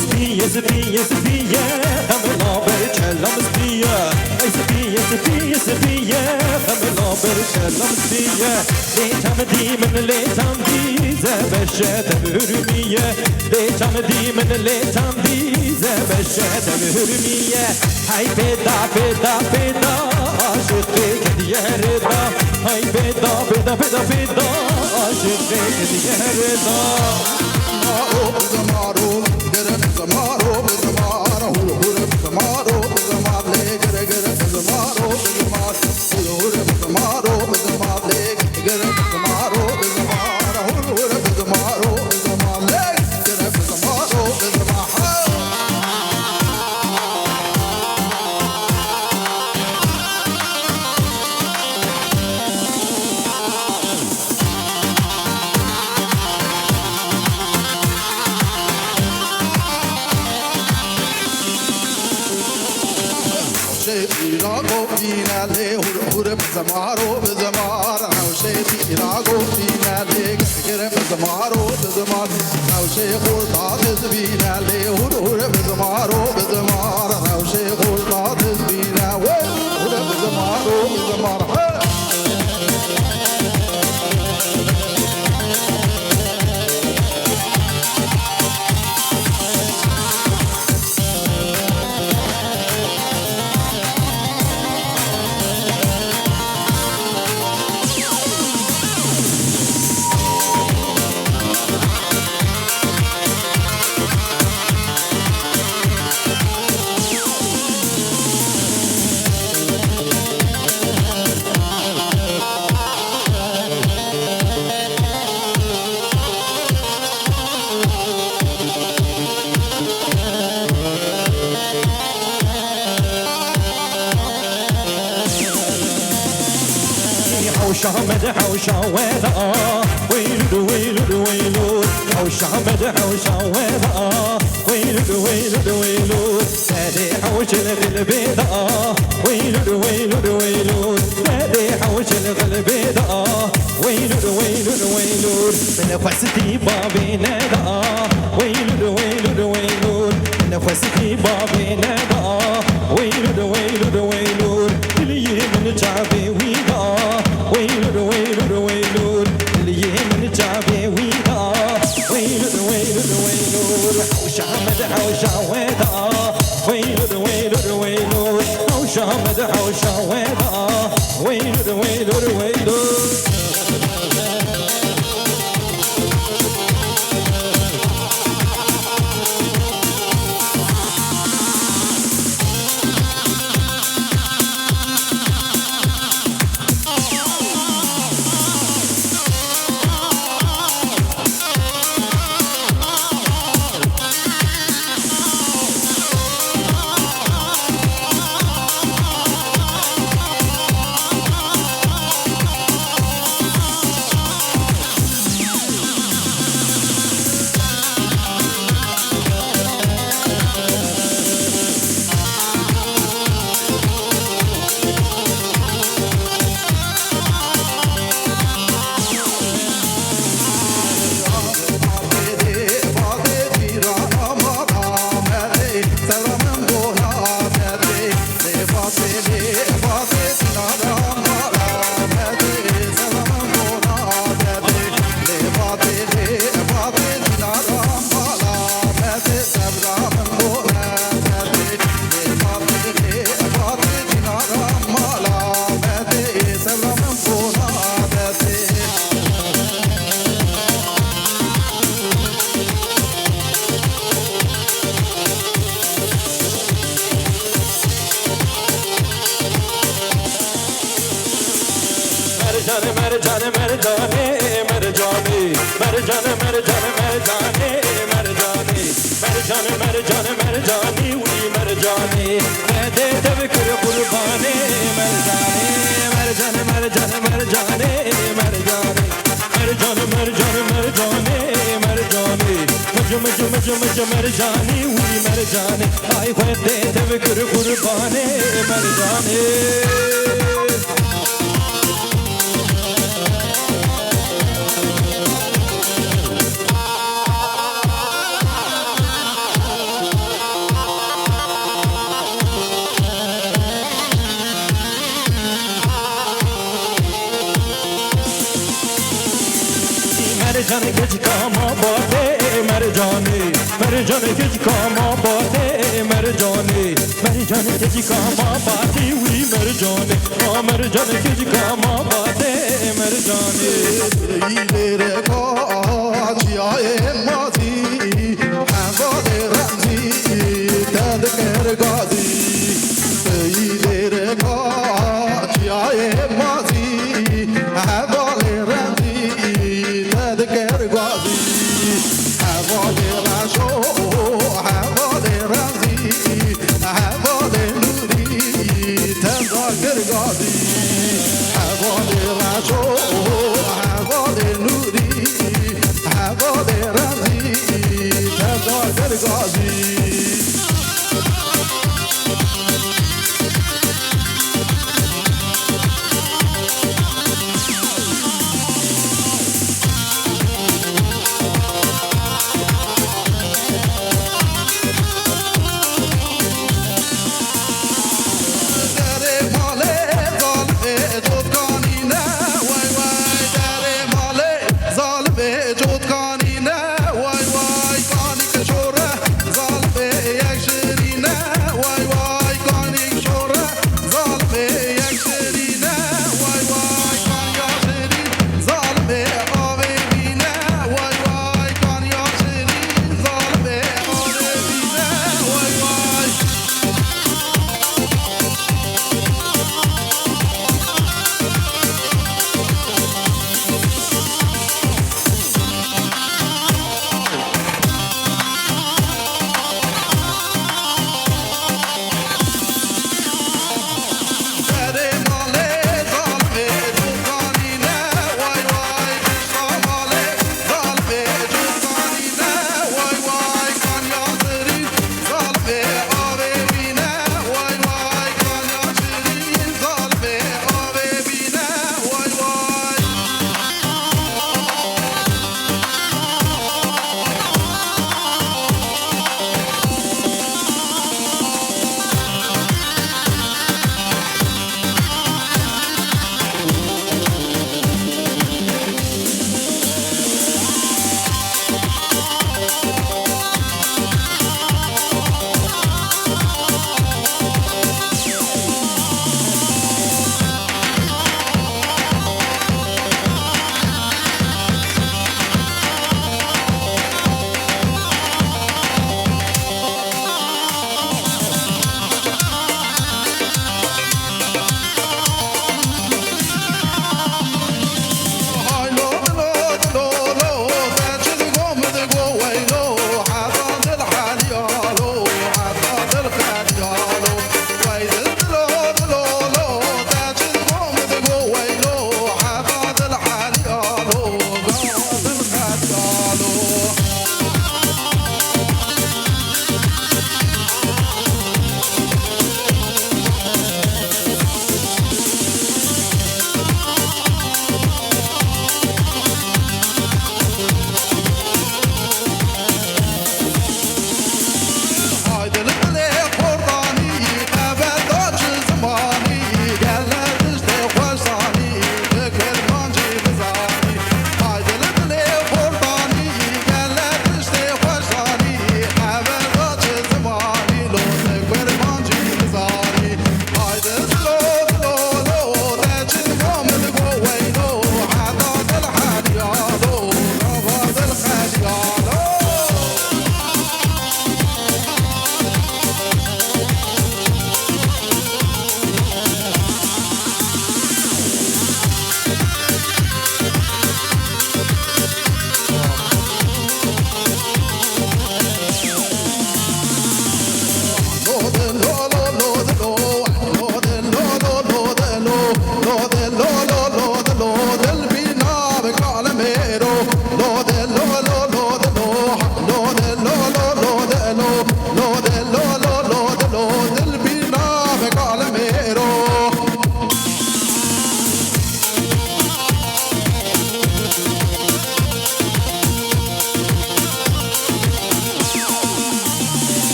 C: Spiye, spiye, spiye, hamla berçelam spiye. Ay spiye, spiye, spiye, hamla berçelam spiye. Leçam dimen, leçam dize beşet hürmiye. Leçam dimen, leçam dize beşet hürmiye. Hay peda, peda, peda, aşık kediye rıda. Hay peda, peda, peda, peda, aşık kediye rıda.
A: Maro bizamaro, gere bizamaro, bizamaro, hur hur bizamaro, bizamar le gere gere bizamaro, bizamar, hur hur bizamaro, bizamar le gere bizamaro, bizamar, hur hur bizamaro, bizamar le gere bizamaro, bizamar. le hur hur bizamaro bizamar nawşe irago finale gere bizamaro bizamar nawşe khulda dizbina le hur hur bizamaro bizamar nawşe khulda dizbina ve hur bizamaro bizamar
C: حوشة مد حوشة وذا ويلد ويلد ويلود حوشة مد حوشة وذا ويلد ويلد ويلود هذه حوش الغلب ذا ويلد ويلد ويلود هذه حوش الغلب ذا ويلد ويلد ويلود من فستي بابنا ذا ويلد ويلد ويلود من فستي بابنا ذا ويلد ويلد ويلود اللي من شعبي ويدا ويلود ويلود ويلود اللي من شعبي ويدا ويلود ويلود ويلود حوشة مد حوشة ويدا ويلود ويلود ويلود حوشة مد حوشة ويدا ويلود ويلود ويلود مرجانه مرجانه مرجانه مرجانه مرجانه مرجانه مرجانه مرجانه مرجانه مرجانه مرجانه وی مرجانه رده تبکر قربانه مرجانه مرجانه مرجانه مرجانه مرجانه مرجانه مرجانه مرجانه مرجانه مج مج مج مج مرجانه وی مرجانه ای خده تبکر قربانه مرجانه مرجانه کج کاما باده مرجانه مرجانه کج کاما باده مرجانه مرجانه کج کاما باده وی مرجانه مرجانه کج کاما باده مرجانه
A: ایلر کاچیای مازی حوال رمزی تذکر گازی ایلر کاچیای مازی حوال رمزی تذکر گازی حوال رشو حوال رمزی حوال نوری تذکر گازی حوال رشو حوال نوری حوال رمزی تذکر گازی ظالم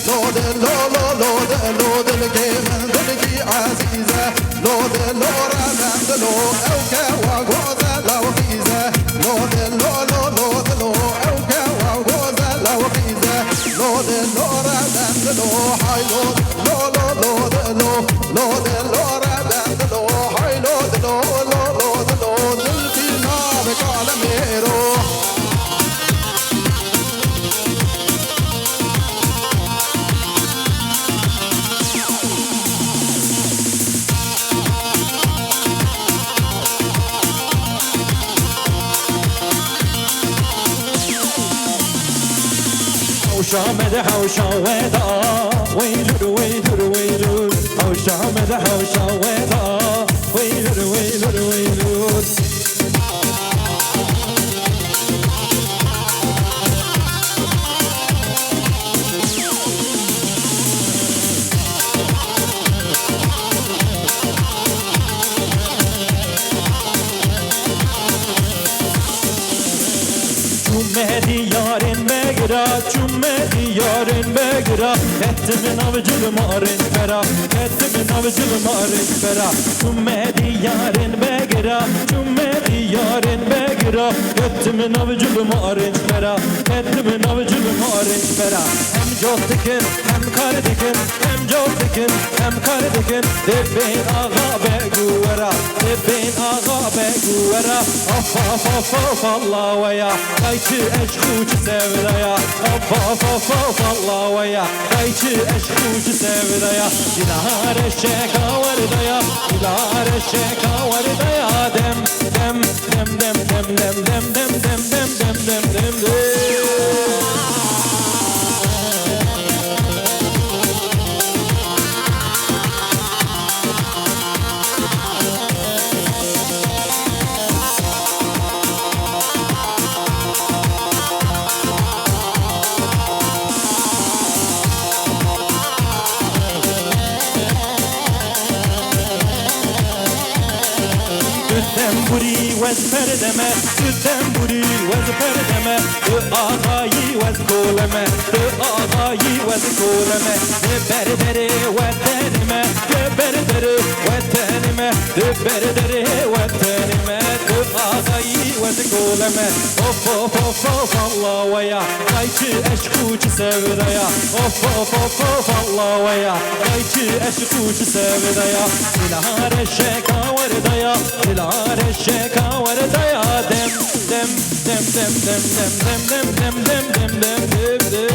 A: لو دل لو دلكي من دلكي عزيزة لو دل لو رمم دلو أو كوا غوزة لو غيزة لو دل لو أو كوا غوزة لو غيزة لو دل لو رمم دلو حي لو دل لو رمم دلو حي لو دلكي نابك على ميرو
C: حوشا مدح حوشا ودا ويلر ويلر ويلر حوشا مدح حوشا ودا ويلر ويلر ويلر Cümmedi yarın megra, cümmedi yarın megra Ettimin avcılım arın fera, ettimin avcılım arın fera Cümmedi yarın megra, cümmedi yarın megra Ettimin avcılım arın fera, ettimin avcılım arın fera Hem joltikin, hem kardikin, hem joltikin, hem kardikin Debbin ağa be guvera, debbin ağa be guvera Af af af af Allah ve ya Kayçı eşkuçu sevdaya Af af af af Allah ve ya Kayçı eşkuçu sevdaya İlahar eşek avardaya İlahar eşek avardaya Dem dem dem dem dem dem dem dem dem dem dem dem dem Temburi waz perdeme, temburi waz perdeme, ağayı waz koleme, ağayı waz koleme, berdere vatanime, berdere vatanime, berdere vatanime, ağayı waz koleme, of of of of Allah ve ya, kayçı eşkuçu sevdaya, of of of of Allah ve ya, kayçı eşkuçu sevdaya, ilahar eşek avardaya, ilahar eşek avardaya dem dem dem dem dem dem dem dem dem dem dem dem dem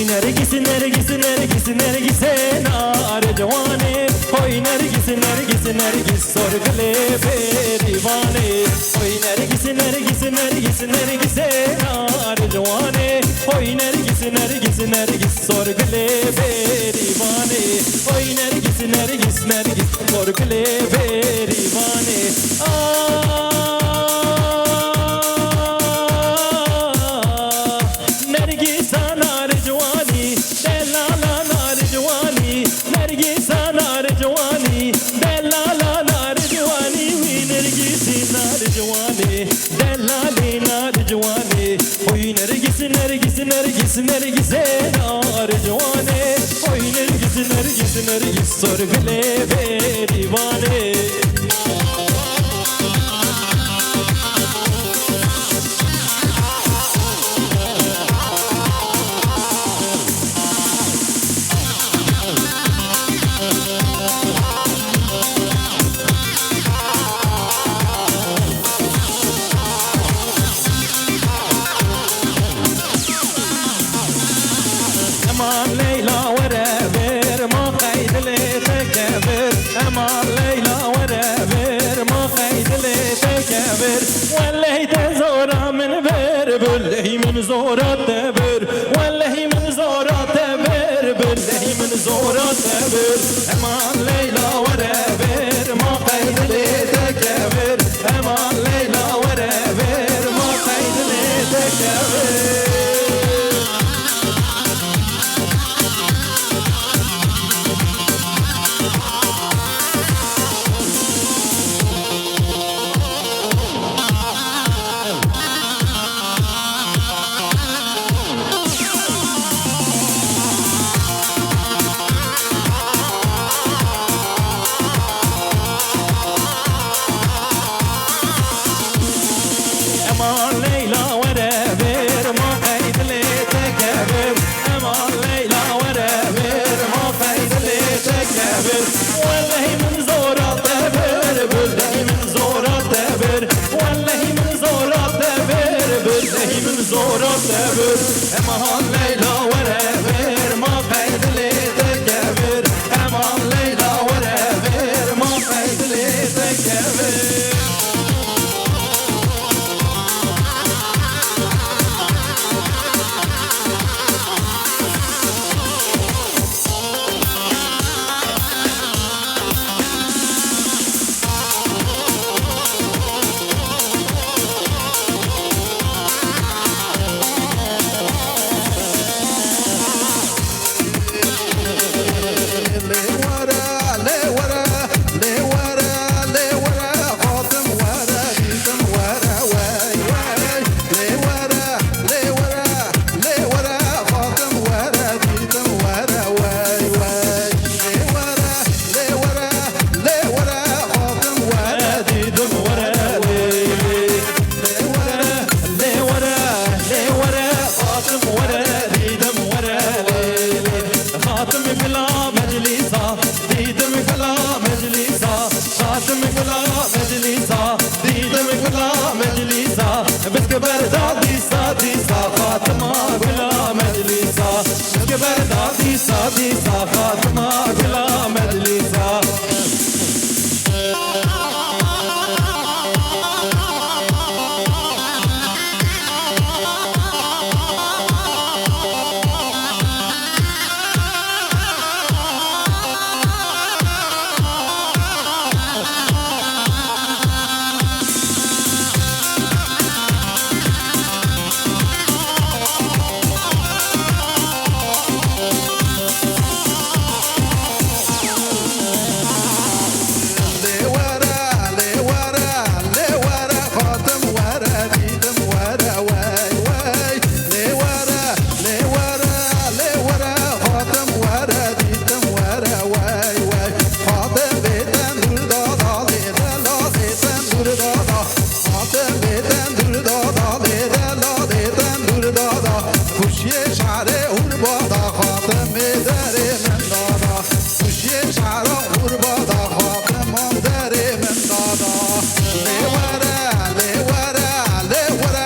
C: Nergisi nergisi nergisi nergise nar cevane Hoy nergisi nergisi nergis sorgule perivane Hoy nergisi nergisi nergisi nergise nar cevane Hoy nergisi nergisi nergis sorgule perivane Hoy nergisi nergis nergis sorgule perivane Nergisi nergise nar cevane Oy nergisi nergisi nergis sorgule perivane Aman Leyla verever ma kaydle tekever Aman Leyla verever ma kaydle tekever Vallahi de zora min ver Vallahi min zora tever Vallahi زورا تبر امان ليلى ورابر ما قيد لي تكبر امان ليلى ورابر ما قيد لي تكبر امان ليلى ورابر ما قيد لي تكبر امان ليلى ورابر ما قيد لي تكبر والله من زورا تبر بالله من زورا تبر والله من زورا تبر بالله من زورا تبر امان ليلى ورابر ما قيد لي تكبر امان ليلى ورابر ما قيد لي تكبر ديسا خاتمة بلا مجلسة
A: Le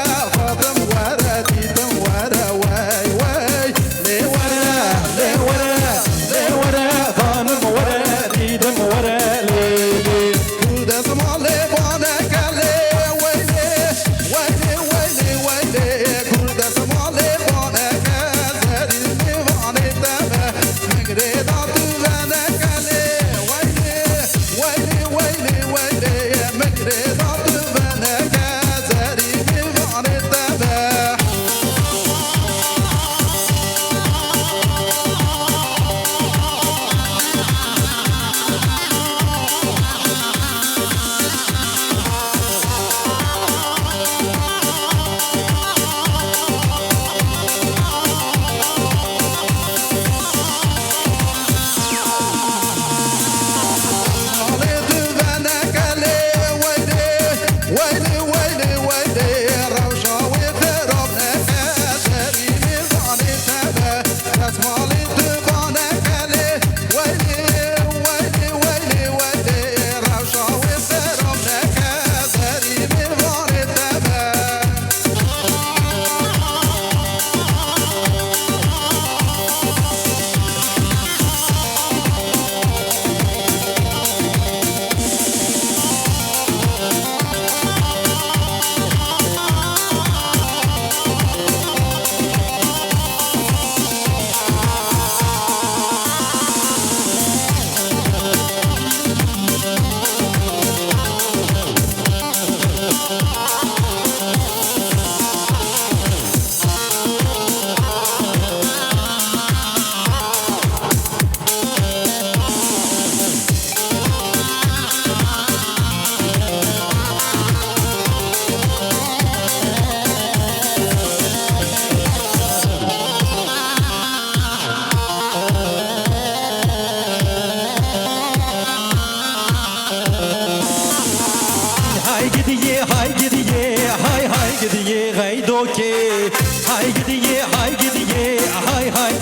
C: gidiye hay hay gidiye gaydoke hay gidiye hay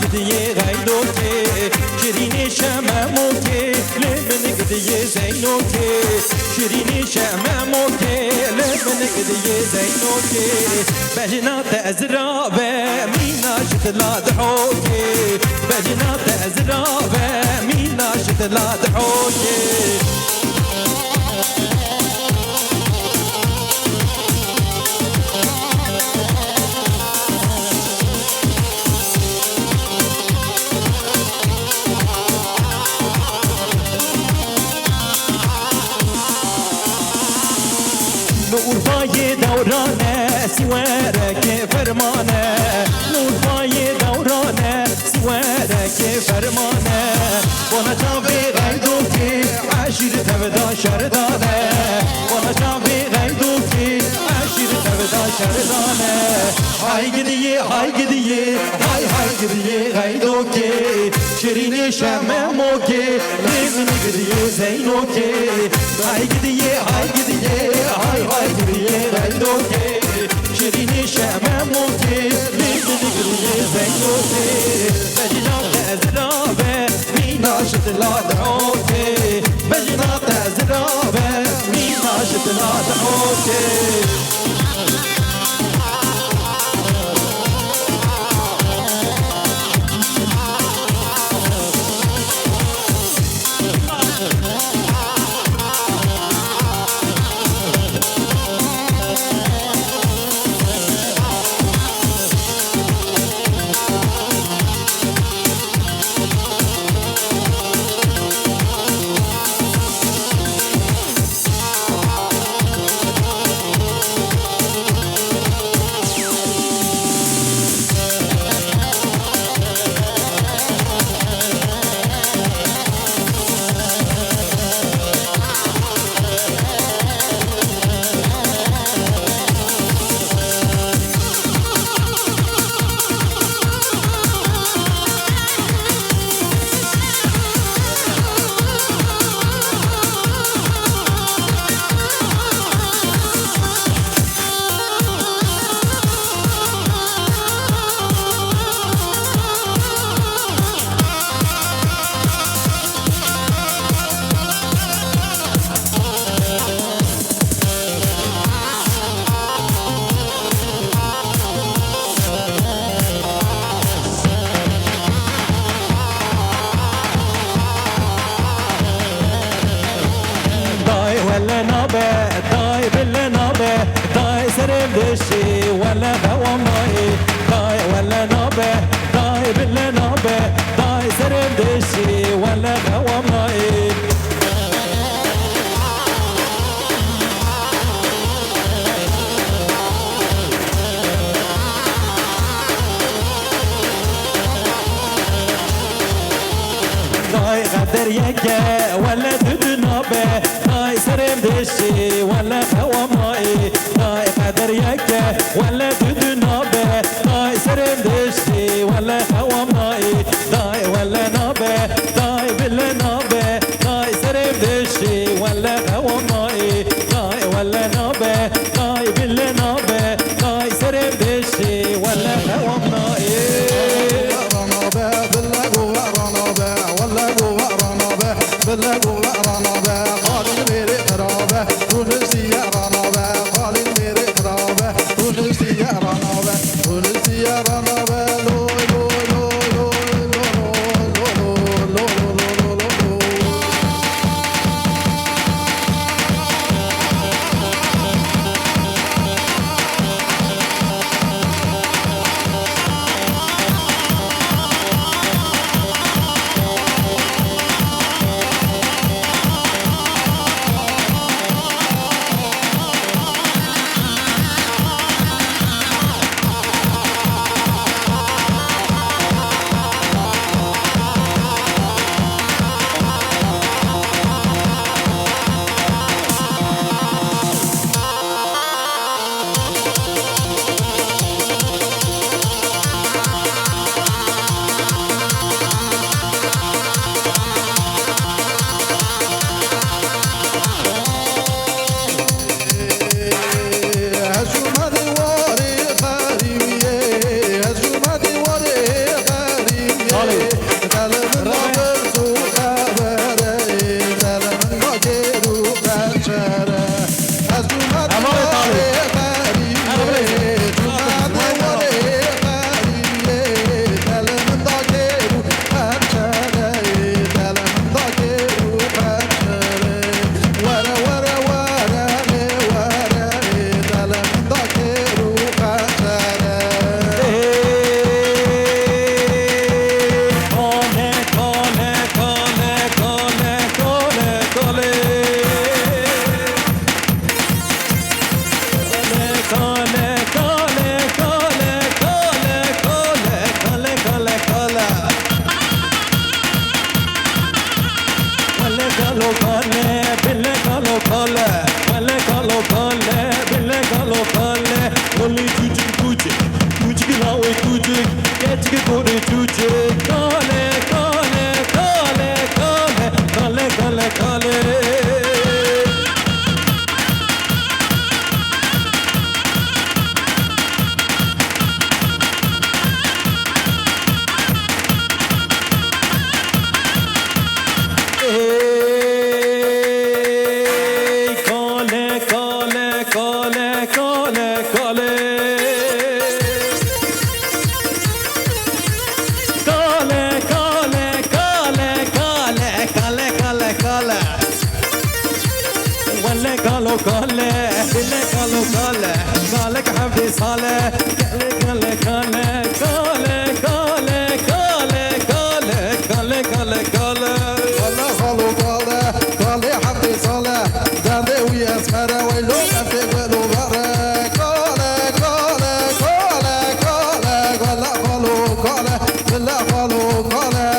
C: gidiye gaydoke şirini şemamoke lemen gidiye zeynoke şirini şemamoke lemen gidiye zeynoke bejna tezra ve mina şitla dhoke bejna tezra ve mina şitla dhoke نور پای دورانه سواره که فرمانه نور پای دورانه سواره که فرمانه وانا چاوی غیدو که عشیر تبدا شردانه وانا چاوی غیدو که عشیر تبدا شردانه های گدیه های گدیه غیدو که شیرین شمه موکه لیزن گدیه زینو که های گدیه های gidiye gaydoke şirini şemamoke lidini gidiye zeynoke bejna tezra ve mina şitla dhoke bejna tezra ve mina şitla dhoke دشي ولا هوا ماي داي ولا نابه داي بالله نابه داي سرم دشي ولا هوا ماي داي غدر يكا ولا تدنابه داي سرم دشي ولا هوا ماي داي قدر يكا ولا تدنابه داي سرم دشي ولا هوا ماي داي ولا نابه داي بالله نابه داي سرم دشي ولا هوا ماي داي ولا نابه داي بالله نابه داي سرم دشي ولا هوا ماي kale Kale kale kale kale kale kale kale Vale kalo kale Bile kalo kale Kale kahve sale Kale kale kale kale kale kale kale kale kale kale
A: ولا خلو قاله قالي حبي صالة داندي ويا سمرة ويلو نفتي ولو بره قاله قاله قاله قاله ولا خلو قاله ولا خلو قاله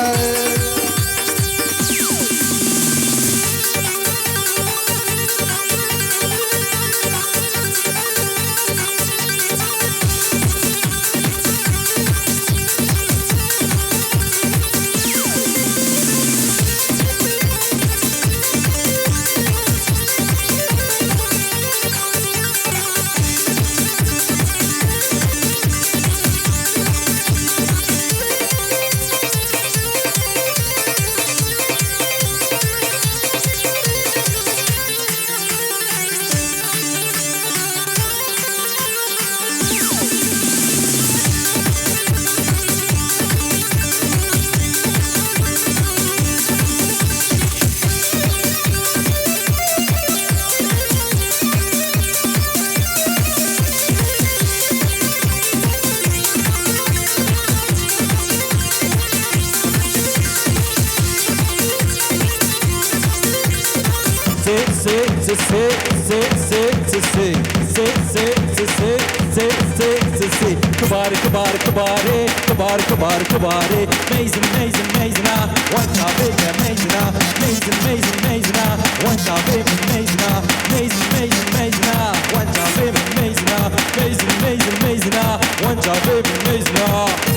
C: Kubare, kubare, kubare, kubare, kubare, kubare. Amazing, amazing, amazing, ah. One shot, baby, amazing, ah. Amazing, amazing, amazing, ah. One shot, baby, amazing, ah. Amazing, amazing, amazing, ah. One shot, baby, amazing, ah. Amazing, amazing, amazing, ah. One shot, baby, amazing, ah.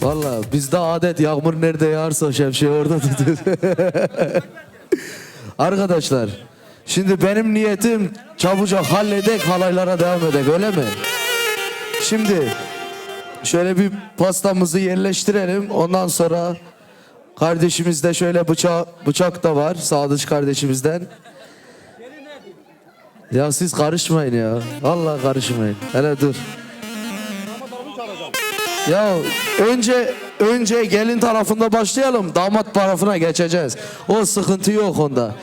F: Valla bizde adet yağmur nerede yağarsa şemsiye orada tutuyor. Arkadaşlar şimdi benim niyetim çabucak halledek halaylara devam edek öyle mi? Şimdi şöyle bir pastamızı yerleştirelim ondan sonra kardeşimizde şöyle bıçak da var Sadıç kardeşimizden. Ya siz karışmayın ya. Vallahi karışmayın. Hele dur. Ya önce gelin tarafında başlayalım. Damat tarafına geçeceğiz. O sıkıntı yok onda.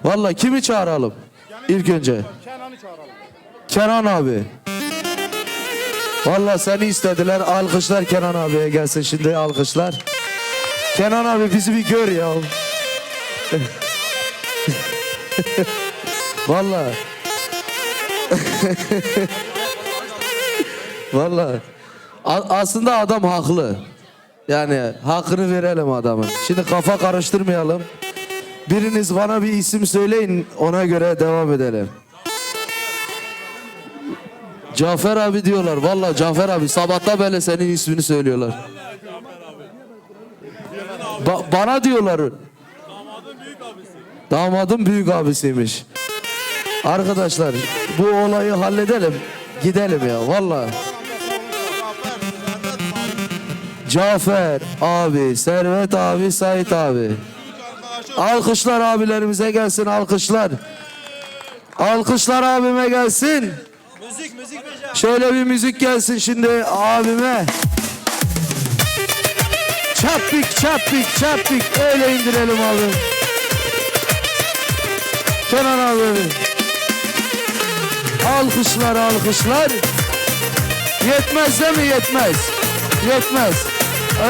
F: Vallahi kimi çağıralım? İlk önce. Kenan'ı çağıralım. Kenan abi. Vallahi seni istediler. Alkışlar Kenan abiye gelsin şimdi alkışlar. Kenan abi bizi bir gör ya. Vallahi. Vallahi. Aslında adam haklı. Yani hakkını verelim adamın. Şimdi kafa karıştırmayalım. Biriniz bana bir isim söyleyin ona göre devam edelim. Cafer abi diyorlar. Vallahi Cafer abi sabahta böyle senin ismini söylüyorlar. Bana diyorlar. Damadın büyük abisiymiş. Arkadaşlar bu olayı halledelim. Gidelim ya vallahi. Cafer abi, Servet abi, Sait abi. Alkışlar abilerimize gelsin alkışlar. Alkışlar abime gelsin.
I: Müzik
F: Şöyle bir müzik gelsin şimdi abime. Çapik çapik çapik öyle indirelim abi. Kenan abi. Alkışlar alkışlar. Yetmez değil mi? Yetmez. Yetmez.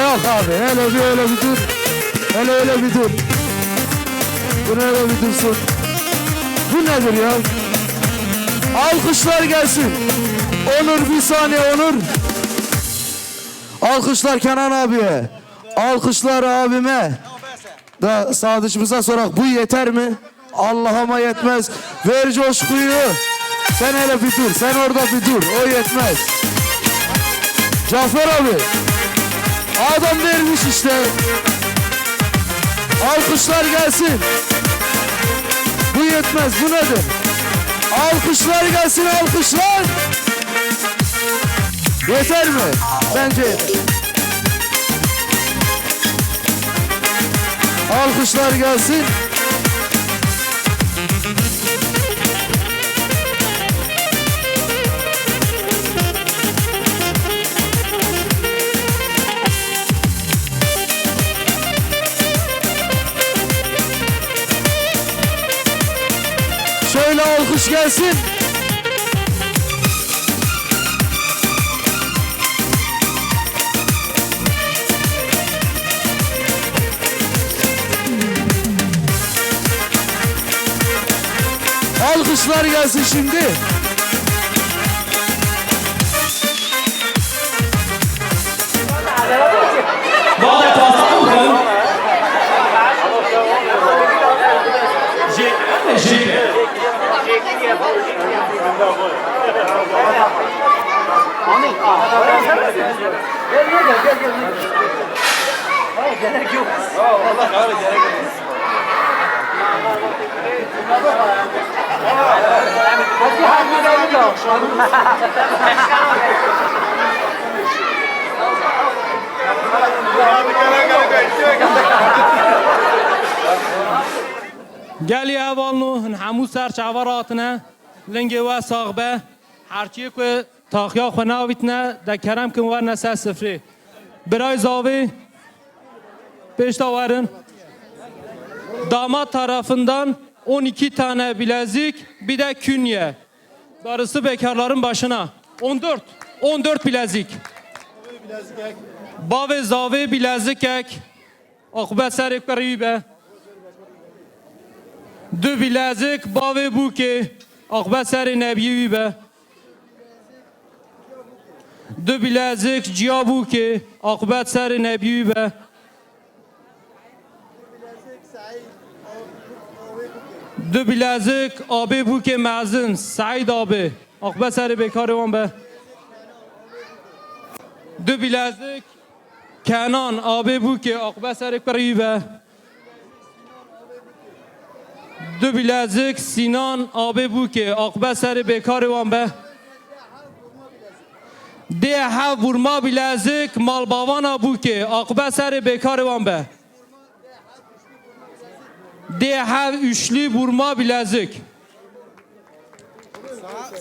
F: Yok abi hele bir öyle bir dur. Hele öyle bir dur. Dur öyle bir dursun. Bu nedir ya? Alkışlar gelsin. Onur bir saniye Onur. Alkışlar Kenan abiye. Alkışlar abime. Da sadıçımıza sorak bu yeter mi? Allah'ıma yetmez. Ver coşkuyu. Sen hele bir dur. Sen orada bir dur. O yetmez. Cafer abi. Adam vermiş işte. Alkışlar gelsin. Bu yetmez. Bu nedir? Alkışlar gelsin alkışlar. Yeter mi? Bence yeter. Alkışlar gelsin. Şöyle alkış gelsin. Alkışlar gelsin şimdi.
C: گلی اولنو همو سر چاوراتنه لنگی و ساغبه هرچی که تاخیا خناویتنه در کرم کن ور نسه سفری برای زاوی peşte varın. Damat tarafından 12 tane bilezik, bir de künye. Darısı bekarların başına. 14 bilezik. Bave zave bilezik ek. Akbet serip karibe. Dü bilezik bave buke. Akbet seri nebiyi be. Dü bilezik ciya buke. Akbet seri nebiyi be. Dü bilezik abi buke mezin. Said abi. Akbet seri bekarı van be. Dü bilezik Kenan abi buke. Akbet seri karibe. Dü bilezik Sinan abi buke. Akbet seri bekarı van be. De ha vurma bilezik malbavana buke. Akbet seri bekarı van be. De ha üçlü vurma bilezik.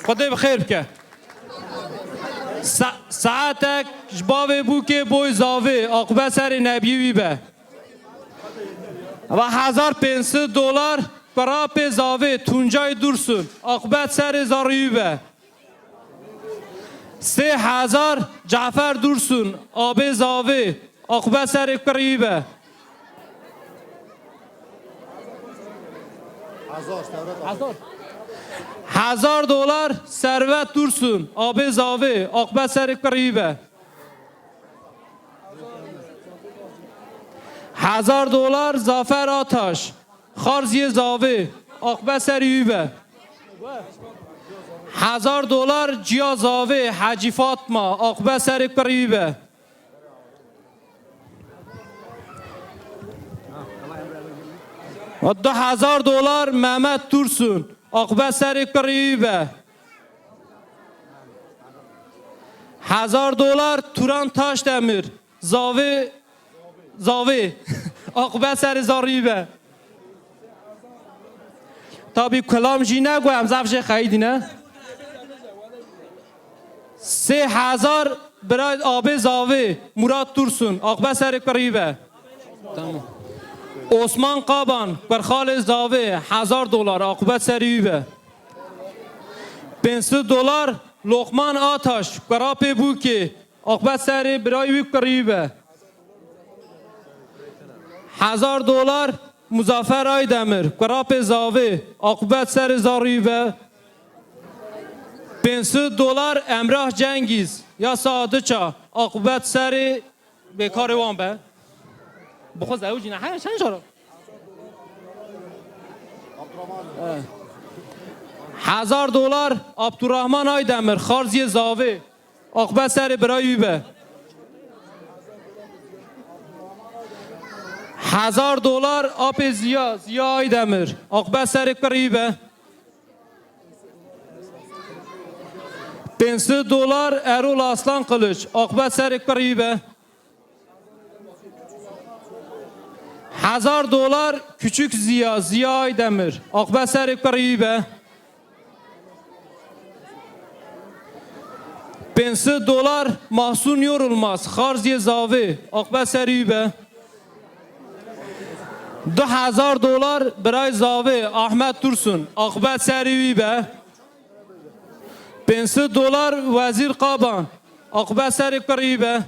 C: Kuday bixeyr bike. Saatek jbave buke boy zave. Akbet seri nebiyi be. Ve $1500 para pe zave Tuncay Dursun. Akbet seri zarıyı be. 3000 Cafer Dursun. Abi zave. Akbet seri kırıyı be. $1000 Servet Dursun. Abi zave. Akbet seri kırıyı be. $1000 Zafer Ataş. Kharziye zave. Akbet seri be. $1000 Ciya zave. Hacı Fatma. Akbet seri kırıyı be. $2000 Mehmet Dursun. Akbet seri kırıyı be. $1000 Turan Taşdemir. Zave. Akbet seri zarıyı be. Tabi kelam jî negoyam zaf jê xeyîdî ne. 3000 برای آب زاوی مراد ترسون عاقبت سر قریبه. تمام. عثمان قابان بر خال زاوی $1000 عاقبت سریبه. $500 لقمان آتش برای بوکی عاقبت سری برای وی قریبه. $1000 مظفر آیدمر برای زاوی عاقبت سر زاریبه. $500 امراه جنگیز یا ساده چا عاقبت سر بیکار وان به بخواد زوجی نه هر چند شارو $1000 عبدالرحمن آیدمر خارزی زاوی عاقبت سر برای به. $1000 آب زیا آیدمر عاقبت سر قریبه. $500 ارول aslan kılıç عاقبت سر قریبه. $1000 küçük Ziya Aydemir عاقبت سر قریبه. $500 Mahsun Yorulmaz Xarziye Zavi عاقبت سریبه. $2000 برای زاوی احمد ترسون عاقبت سریبه. $500 وزیر قابان عاقبت سر قریبه.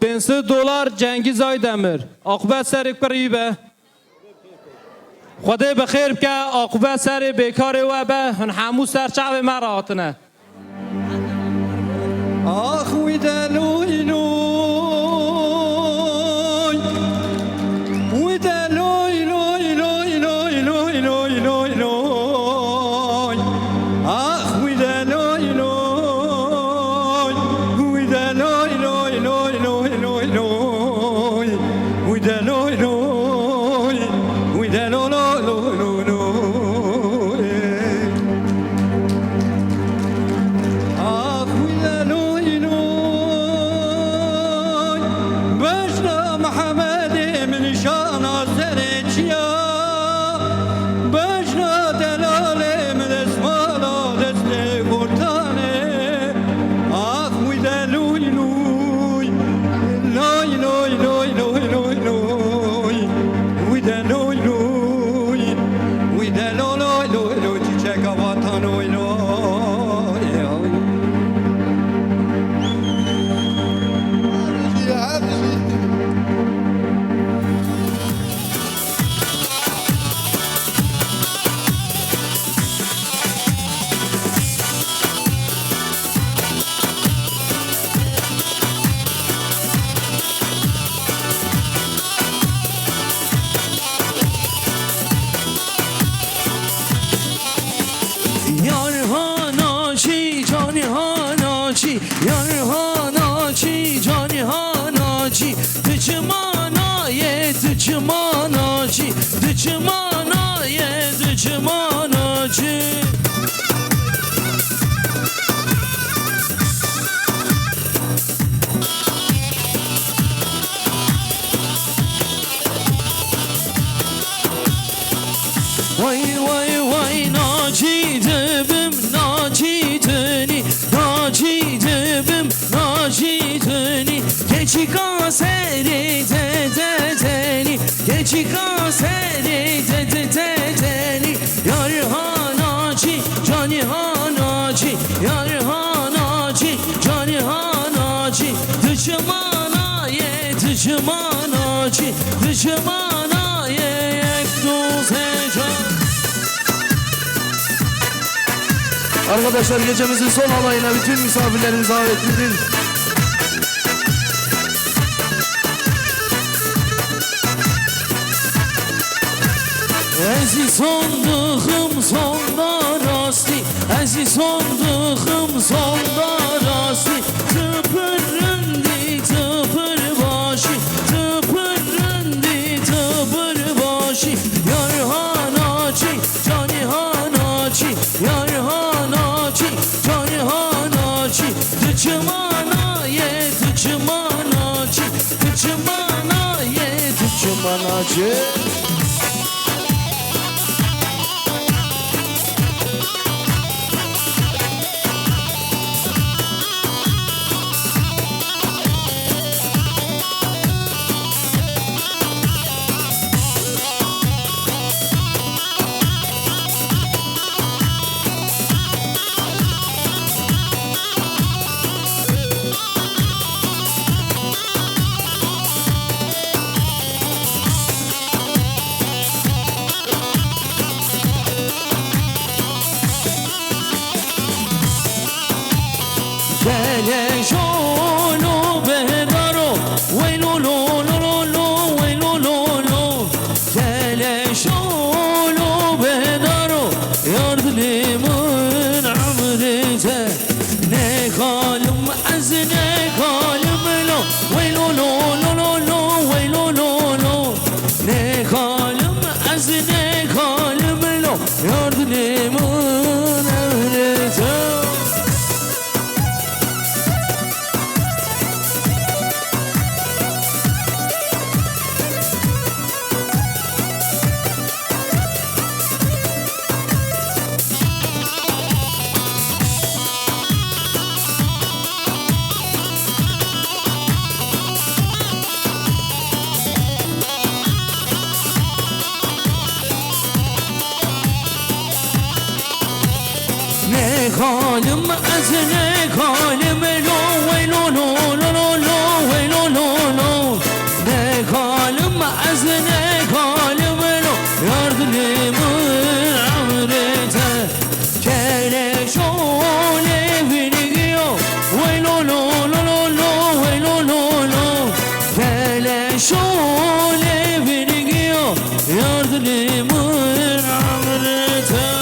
C: $500 جنگیز آیدمر عاقبت سر قریبه. خدای بخیر که عاقبت سر بیکار و به همو سر شعب مراتنه.
I: آخ وی دلوی لوی وی دلوی لوی لوی لوی لوی لوی لوی لوی آخ وی دلوی لوی وی دلوی لوی لوی لوی لوی لوی وی دلوی لوی وی دلوی لوی لوی آخ وی دلوی لوی بشنا محمد من شان زرچیا بشنا دلال من اسمالا دست گرتانه آخ وی دلوی لوی لوی لوی لوی لوی لوی لوی وی دلوی لوی وی دلوی لوی لوی چیچک وطن وی لوی
B: یار هاناشی جانی هاناشی یار هاناشی جانی هاناشی دچمانای دچماناشی دچمانای دچماناشی وای وای وای ناچیدم ناچیدنی ناچیدم ناچیدنی keçi kanseri dedeni keçi kanseri dedeni yar hanaci cani hanaci yar hanaci cani hanaci düşmanaye düşmanaci düşmanaye ek dozecan.
F: Arkadaşlar gecemizin son halayına bütün misafirlerimiz davetlidir.
B: Aziz sondığım sonda rasti Aziz sondığım sonda rasti Tıpırındi tıpır başı Tıpırındi tıpır başı Yar hanaci cani hanaci Yar hanaci cani hanaci Dıçmanaye dıçmanaci Dıçmanaye dıçmanaci. نکالم از نکالم لو ویلو لو لو لو لو ویلو لو لو نکالم از نکالم لو یار دلمون عمرته کلشون بینگیو ویلو لو لو لو لو ویلو لو لو کلشون بینگیو یار دلمون عمرته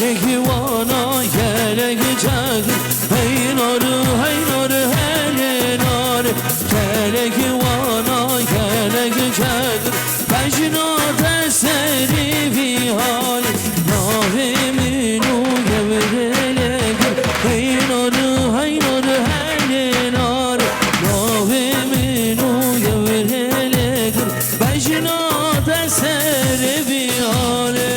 B: Gelek vana gelek çakır Hey narı hey narı hele narı Gelek vana gelek çakır Pejnat eseri fi hali Navimin u gevrelekir Hey narı hey narı hele narı Navimin u gevrelekir Pejnat eseri fi hali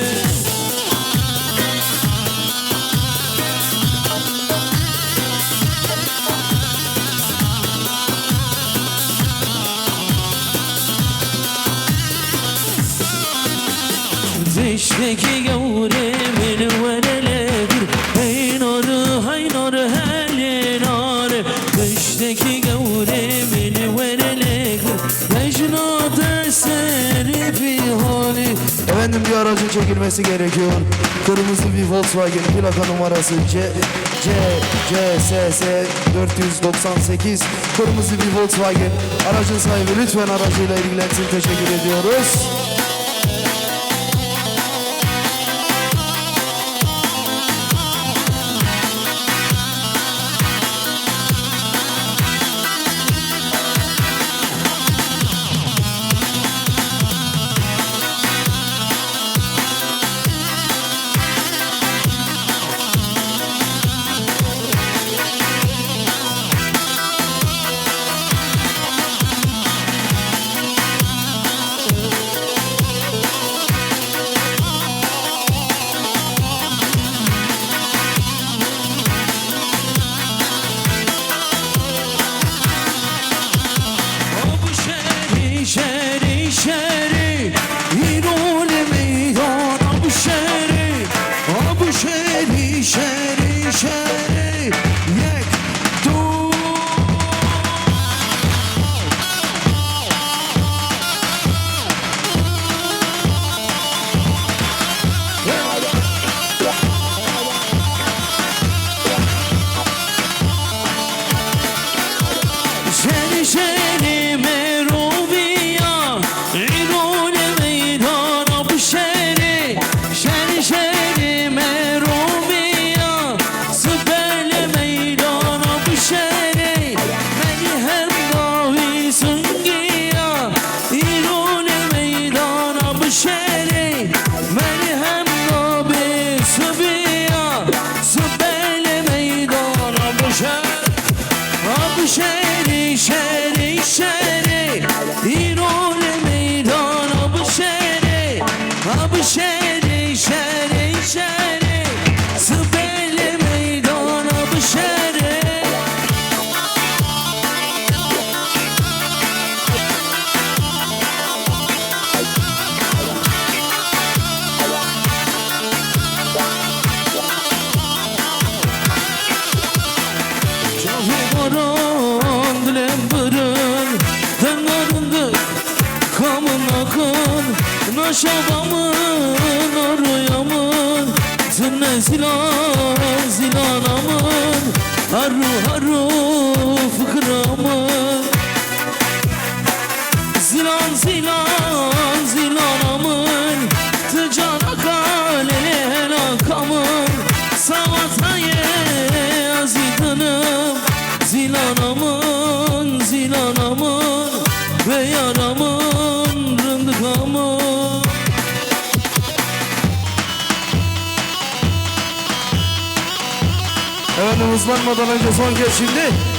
B: Dişteki gavremin vereledir Hey narı hay narı hele narı Dişteki gavremin vereledir Mecnat eseri fi hali
F: Efendim bir aracın çekilmesi gerekiyor. Kırmızı bir Volkswagen plaka numarası CSS 498 kırmızı bir Volkswagen. Aracın sahibi lütfen aracıyla ilgilensin. Teşekkür ediyoruz.
B: şeri şeri İnul meydan Abu şeri Abu şeri şeri şeri Yek tu şeri şeri merubiya Aşağımın arayamın Zınne zilan zilanamın Harru harru fıkramın Zilan zilan zilanamın Tıcana kalele helakamın Savataya azidanım Zilanamın zilanamın Ve yaramın rındıkamın.
F: Efendim hızlanmadan önce son kez şimdi.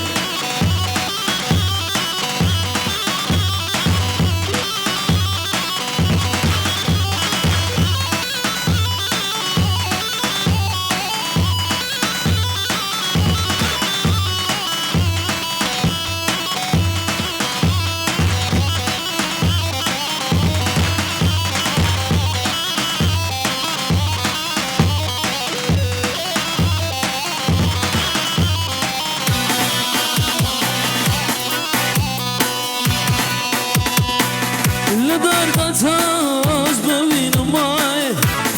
B: Taz bevin may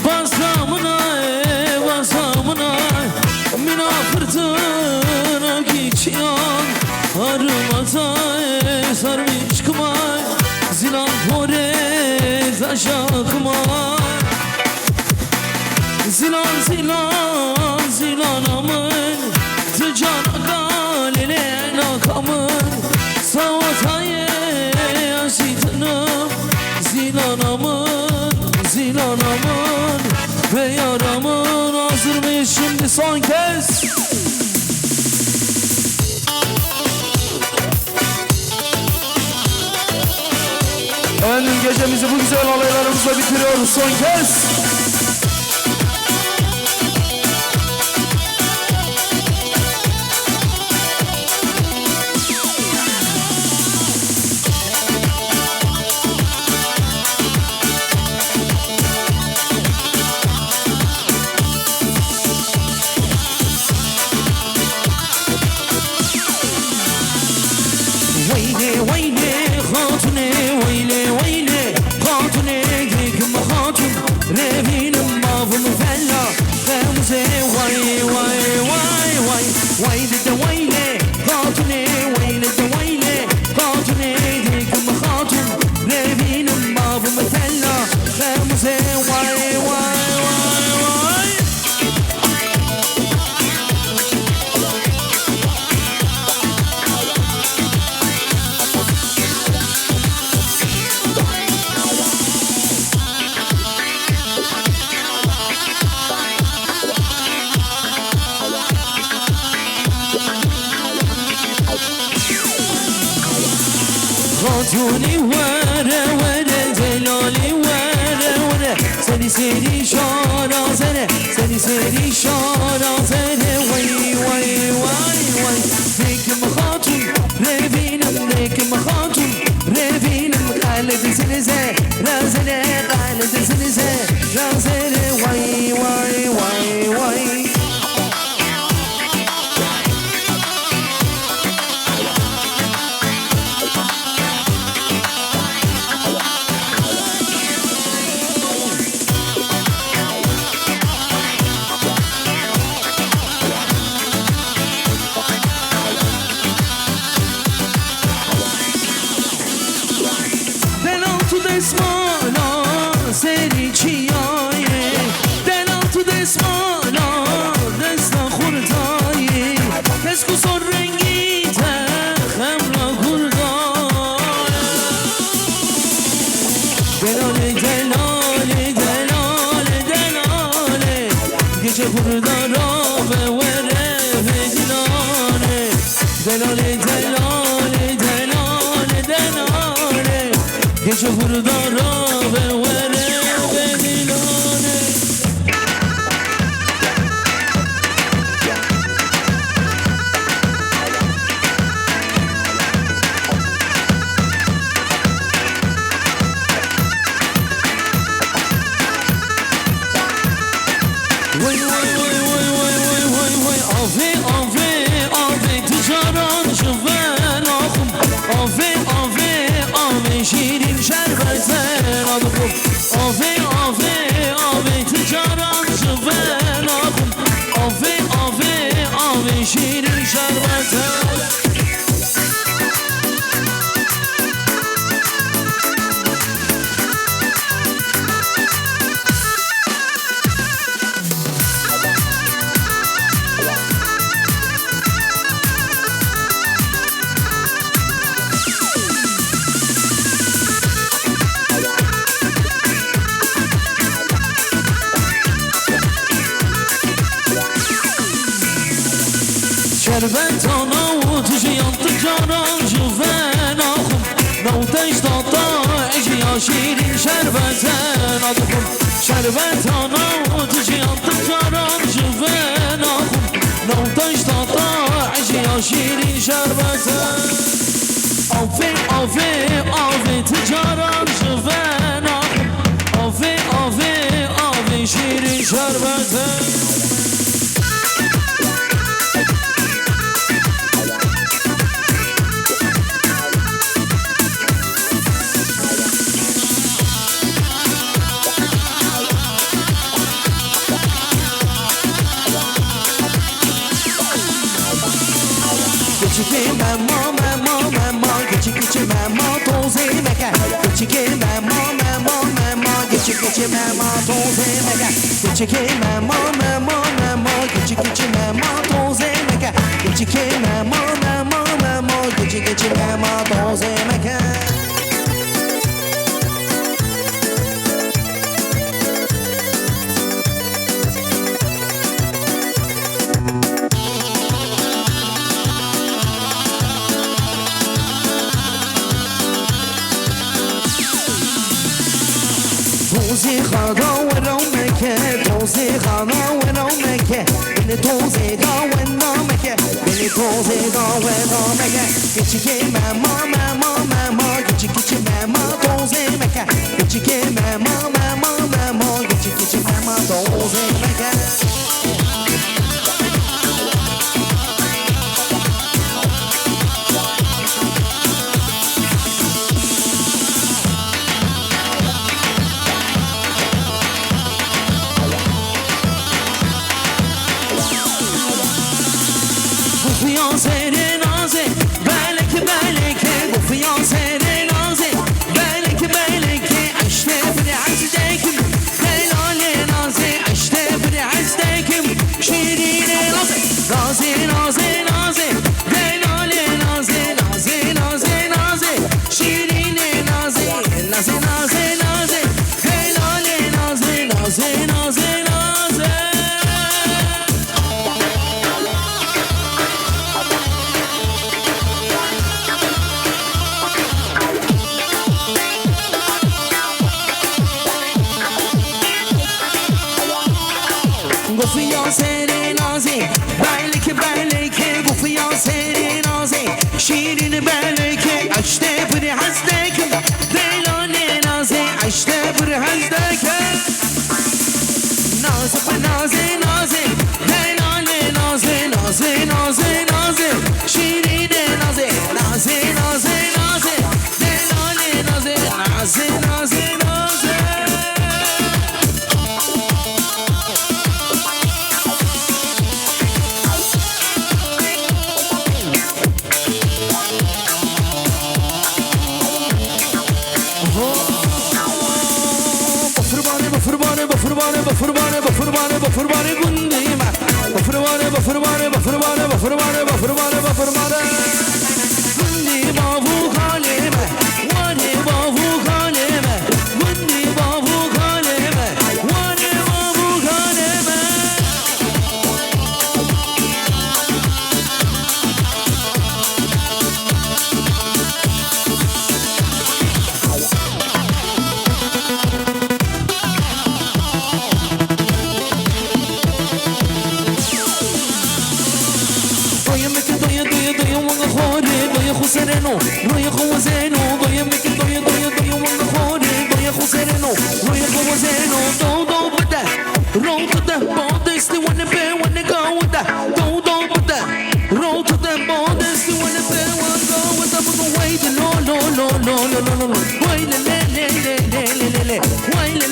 B: Basamına basamına Mina fırtına geçiyan Arımata sarmış kımay Zilan pore taşa kımay Zilan zilan zilanamın Tıcana kalele nakamın Savataya yaşıtınım Zilanamın, zilanamın ve yaramın. Hazır mıyız şimdi son kez?
F: Efendim gecemizi bu güzel alaylarımızla bitiriyoruz son kez.
B: ويلي ويلي خاطني ويلي ويلي خاطني كم خاطن ريفين مافن فلا خمسة واي واي واي واي ويلي ويلي خاطني ويلي ويلي خاطني كم خاطن ريفين مافن فلا خمسة واي واي واي واي خاتوني ورا ورا جلالي ورا ورا سني سيري شارع سنة سني سيري شارع سنة وي وي وي وي ليكم خاتون ريفينم ليكم خاتون ريفينم خالد سنزة رازنة خالد سنزة رازنة وي وي وي وي Desmana seni çiyaye Denaltı desmana Desna kurtaye Kesku son rengi te Hemra kurdaye Delale delale delale delale Gece kurdara ve vere ve dilane Delale delale delale delale Gece hurdara ve vere ve dilane Vay vay vay vay vay vay vay vay Ave ave ave ticaran şüven ahım Ave ave ave şirin şerbetten alıp Ave شربتانا و تجي ينطق جاران جوفان آخم نوتش تطاع يا شيرين شربتان أدخل شربتانا و تجي ينطق جاران جوفان آخم نوتش تطاع يا شيرين شربتان آفي آفي آفي تجاران جوفان آخم آفي آفي آفي شيرين شربتان Küçük mama mama mama küçük mama toze meka küçük mama mama mama küçük mama toze meka küçük mama mama mama küçük mama toze meka küçük mama mama mama küçük mama toze meka توزي خدا ونومك توزي خدا ونومك بني توزي دا ونومك بني توزي دا ونومك küçük mama mama mama küçük mama توزي مك küçük mama mama mama küçük mama توزي مك Gufiyan seni naze, belki belki Gufiyan seni naze, belki belki İşte bir azdekim, delale naze İşte bir azdekim, şirine naze Naze naze naze, delale naze Naze naze naze, şirine naze Naze naze naze, delale naze Naze naze naze Gufiyan seni naze, belki belki Gufiyan seni naze, şirin belki İşte bir hazdekim, delale naze İşte bir hazdekim Naze naze naze, delale naze Naze naze naze, şirin naze Naze naze naze, delale naze Naze naze naze Bafırbane gundima Bafırbane Gundi bavu kaleme Vane bavu kaleme Gundi bavu kaleme Vane bavu kaleme sereno, doye como zeno, doye meke doye wanga khore, doye khu sereno, doye como zeno, do bada, roll to the borders, they wanna go with that, do bada, roll to the borders, they wanna go with that, but wait, no, wait, le, wait, no, wait, le.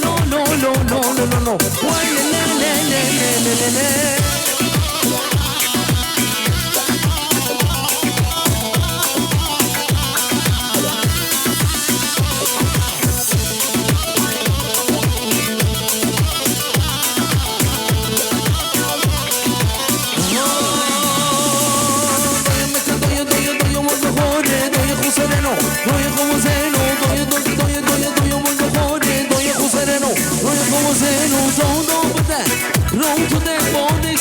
B: Roll to the bone.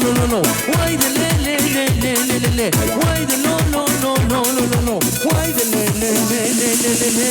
B: no no no. Why the le le le le le le le? Why the no no no no no no no? Why the le le le le le le le?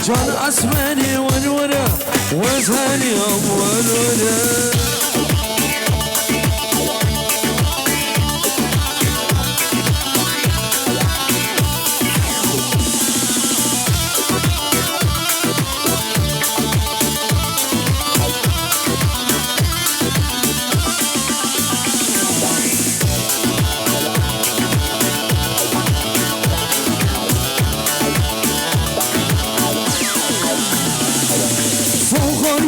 B: Can asmani ونورا وزهاني ونورا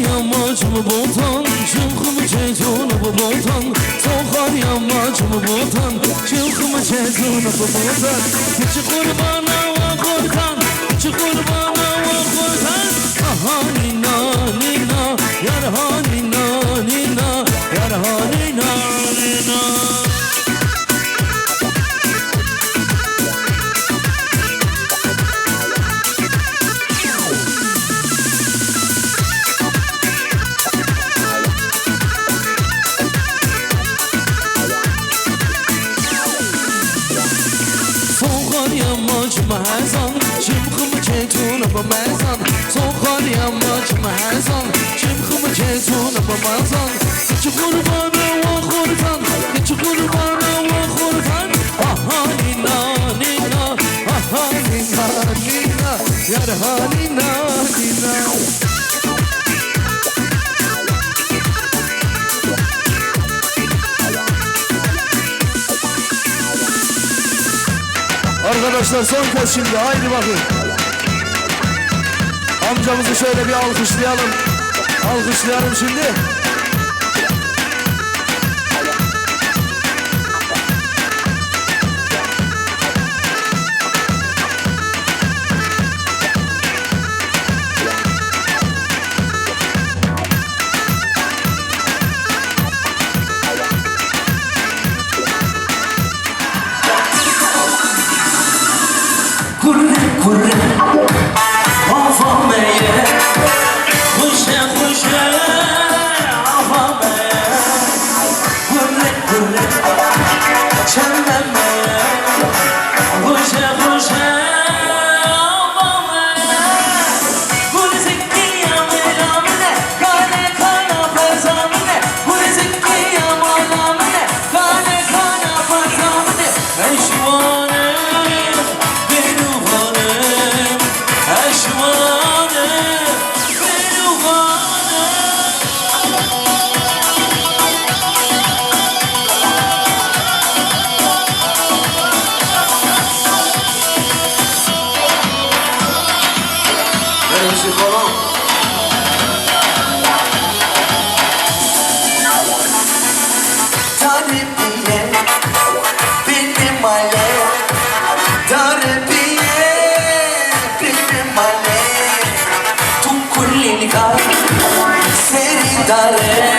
B: Yamacımı botan, çılgımı çetunu bu botan. Sokar yamacımı botan, çılgımı çetunu bu botan. Küçü kurbana va korkan, küçü kurbana va korkan. Aha nina nina, yar ha nina nina, yar ha nina nina. Mahzan, çimxımı çetunu bu mezan. Sokar yamacımı hazan, çimxımı çetunu bu mezan. Küçü kurbana va korkan, küçü kurbana va korkan. Aha nina nina, aha nina nina, yar ha nina nina.
F: Arkadaşlar son kez şimdi haydi bakın. Amcamızı şöyle bir alkışlayalım. Alkışlayalım şimdi.
B: Dale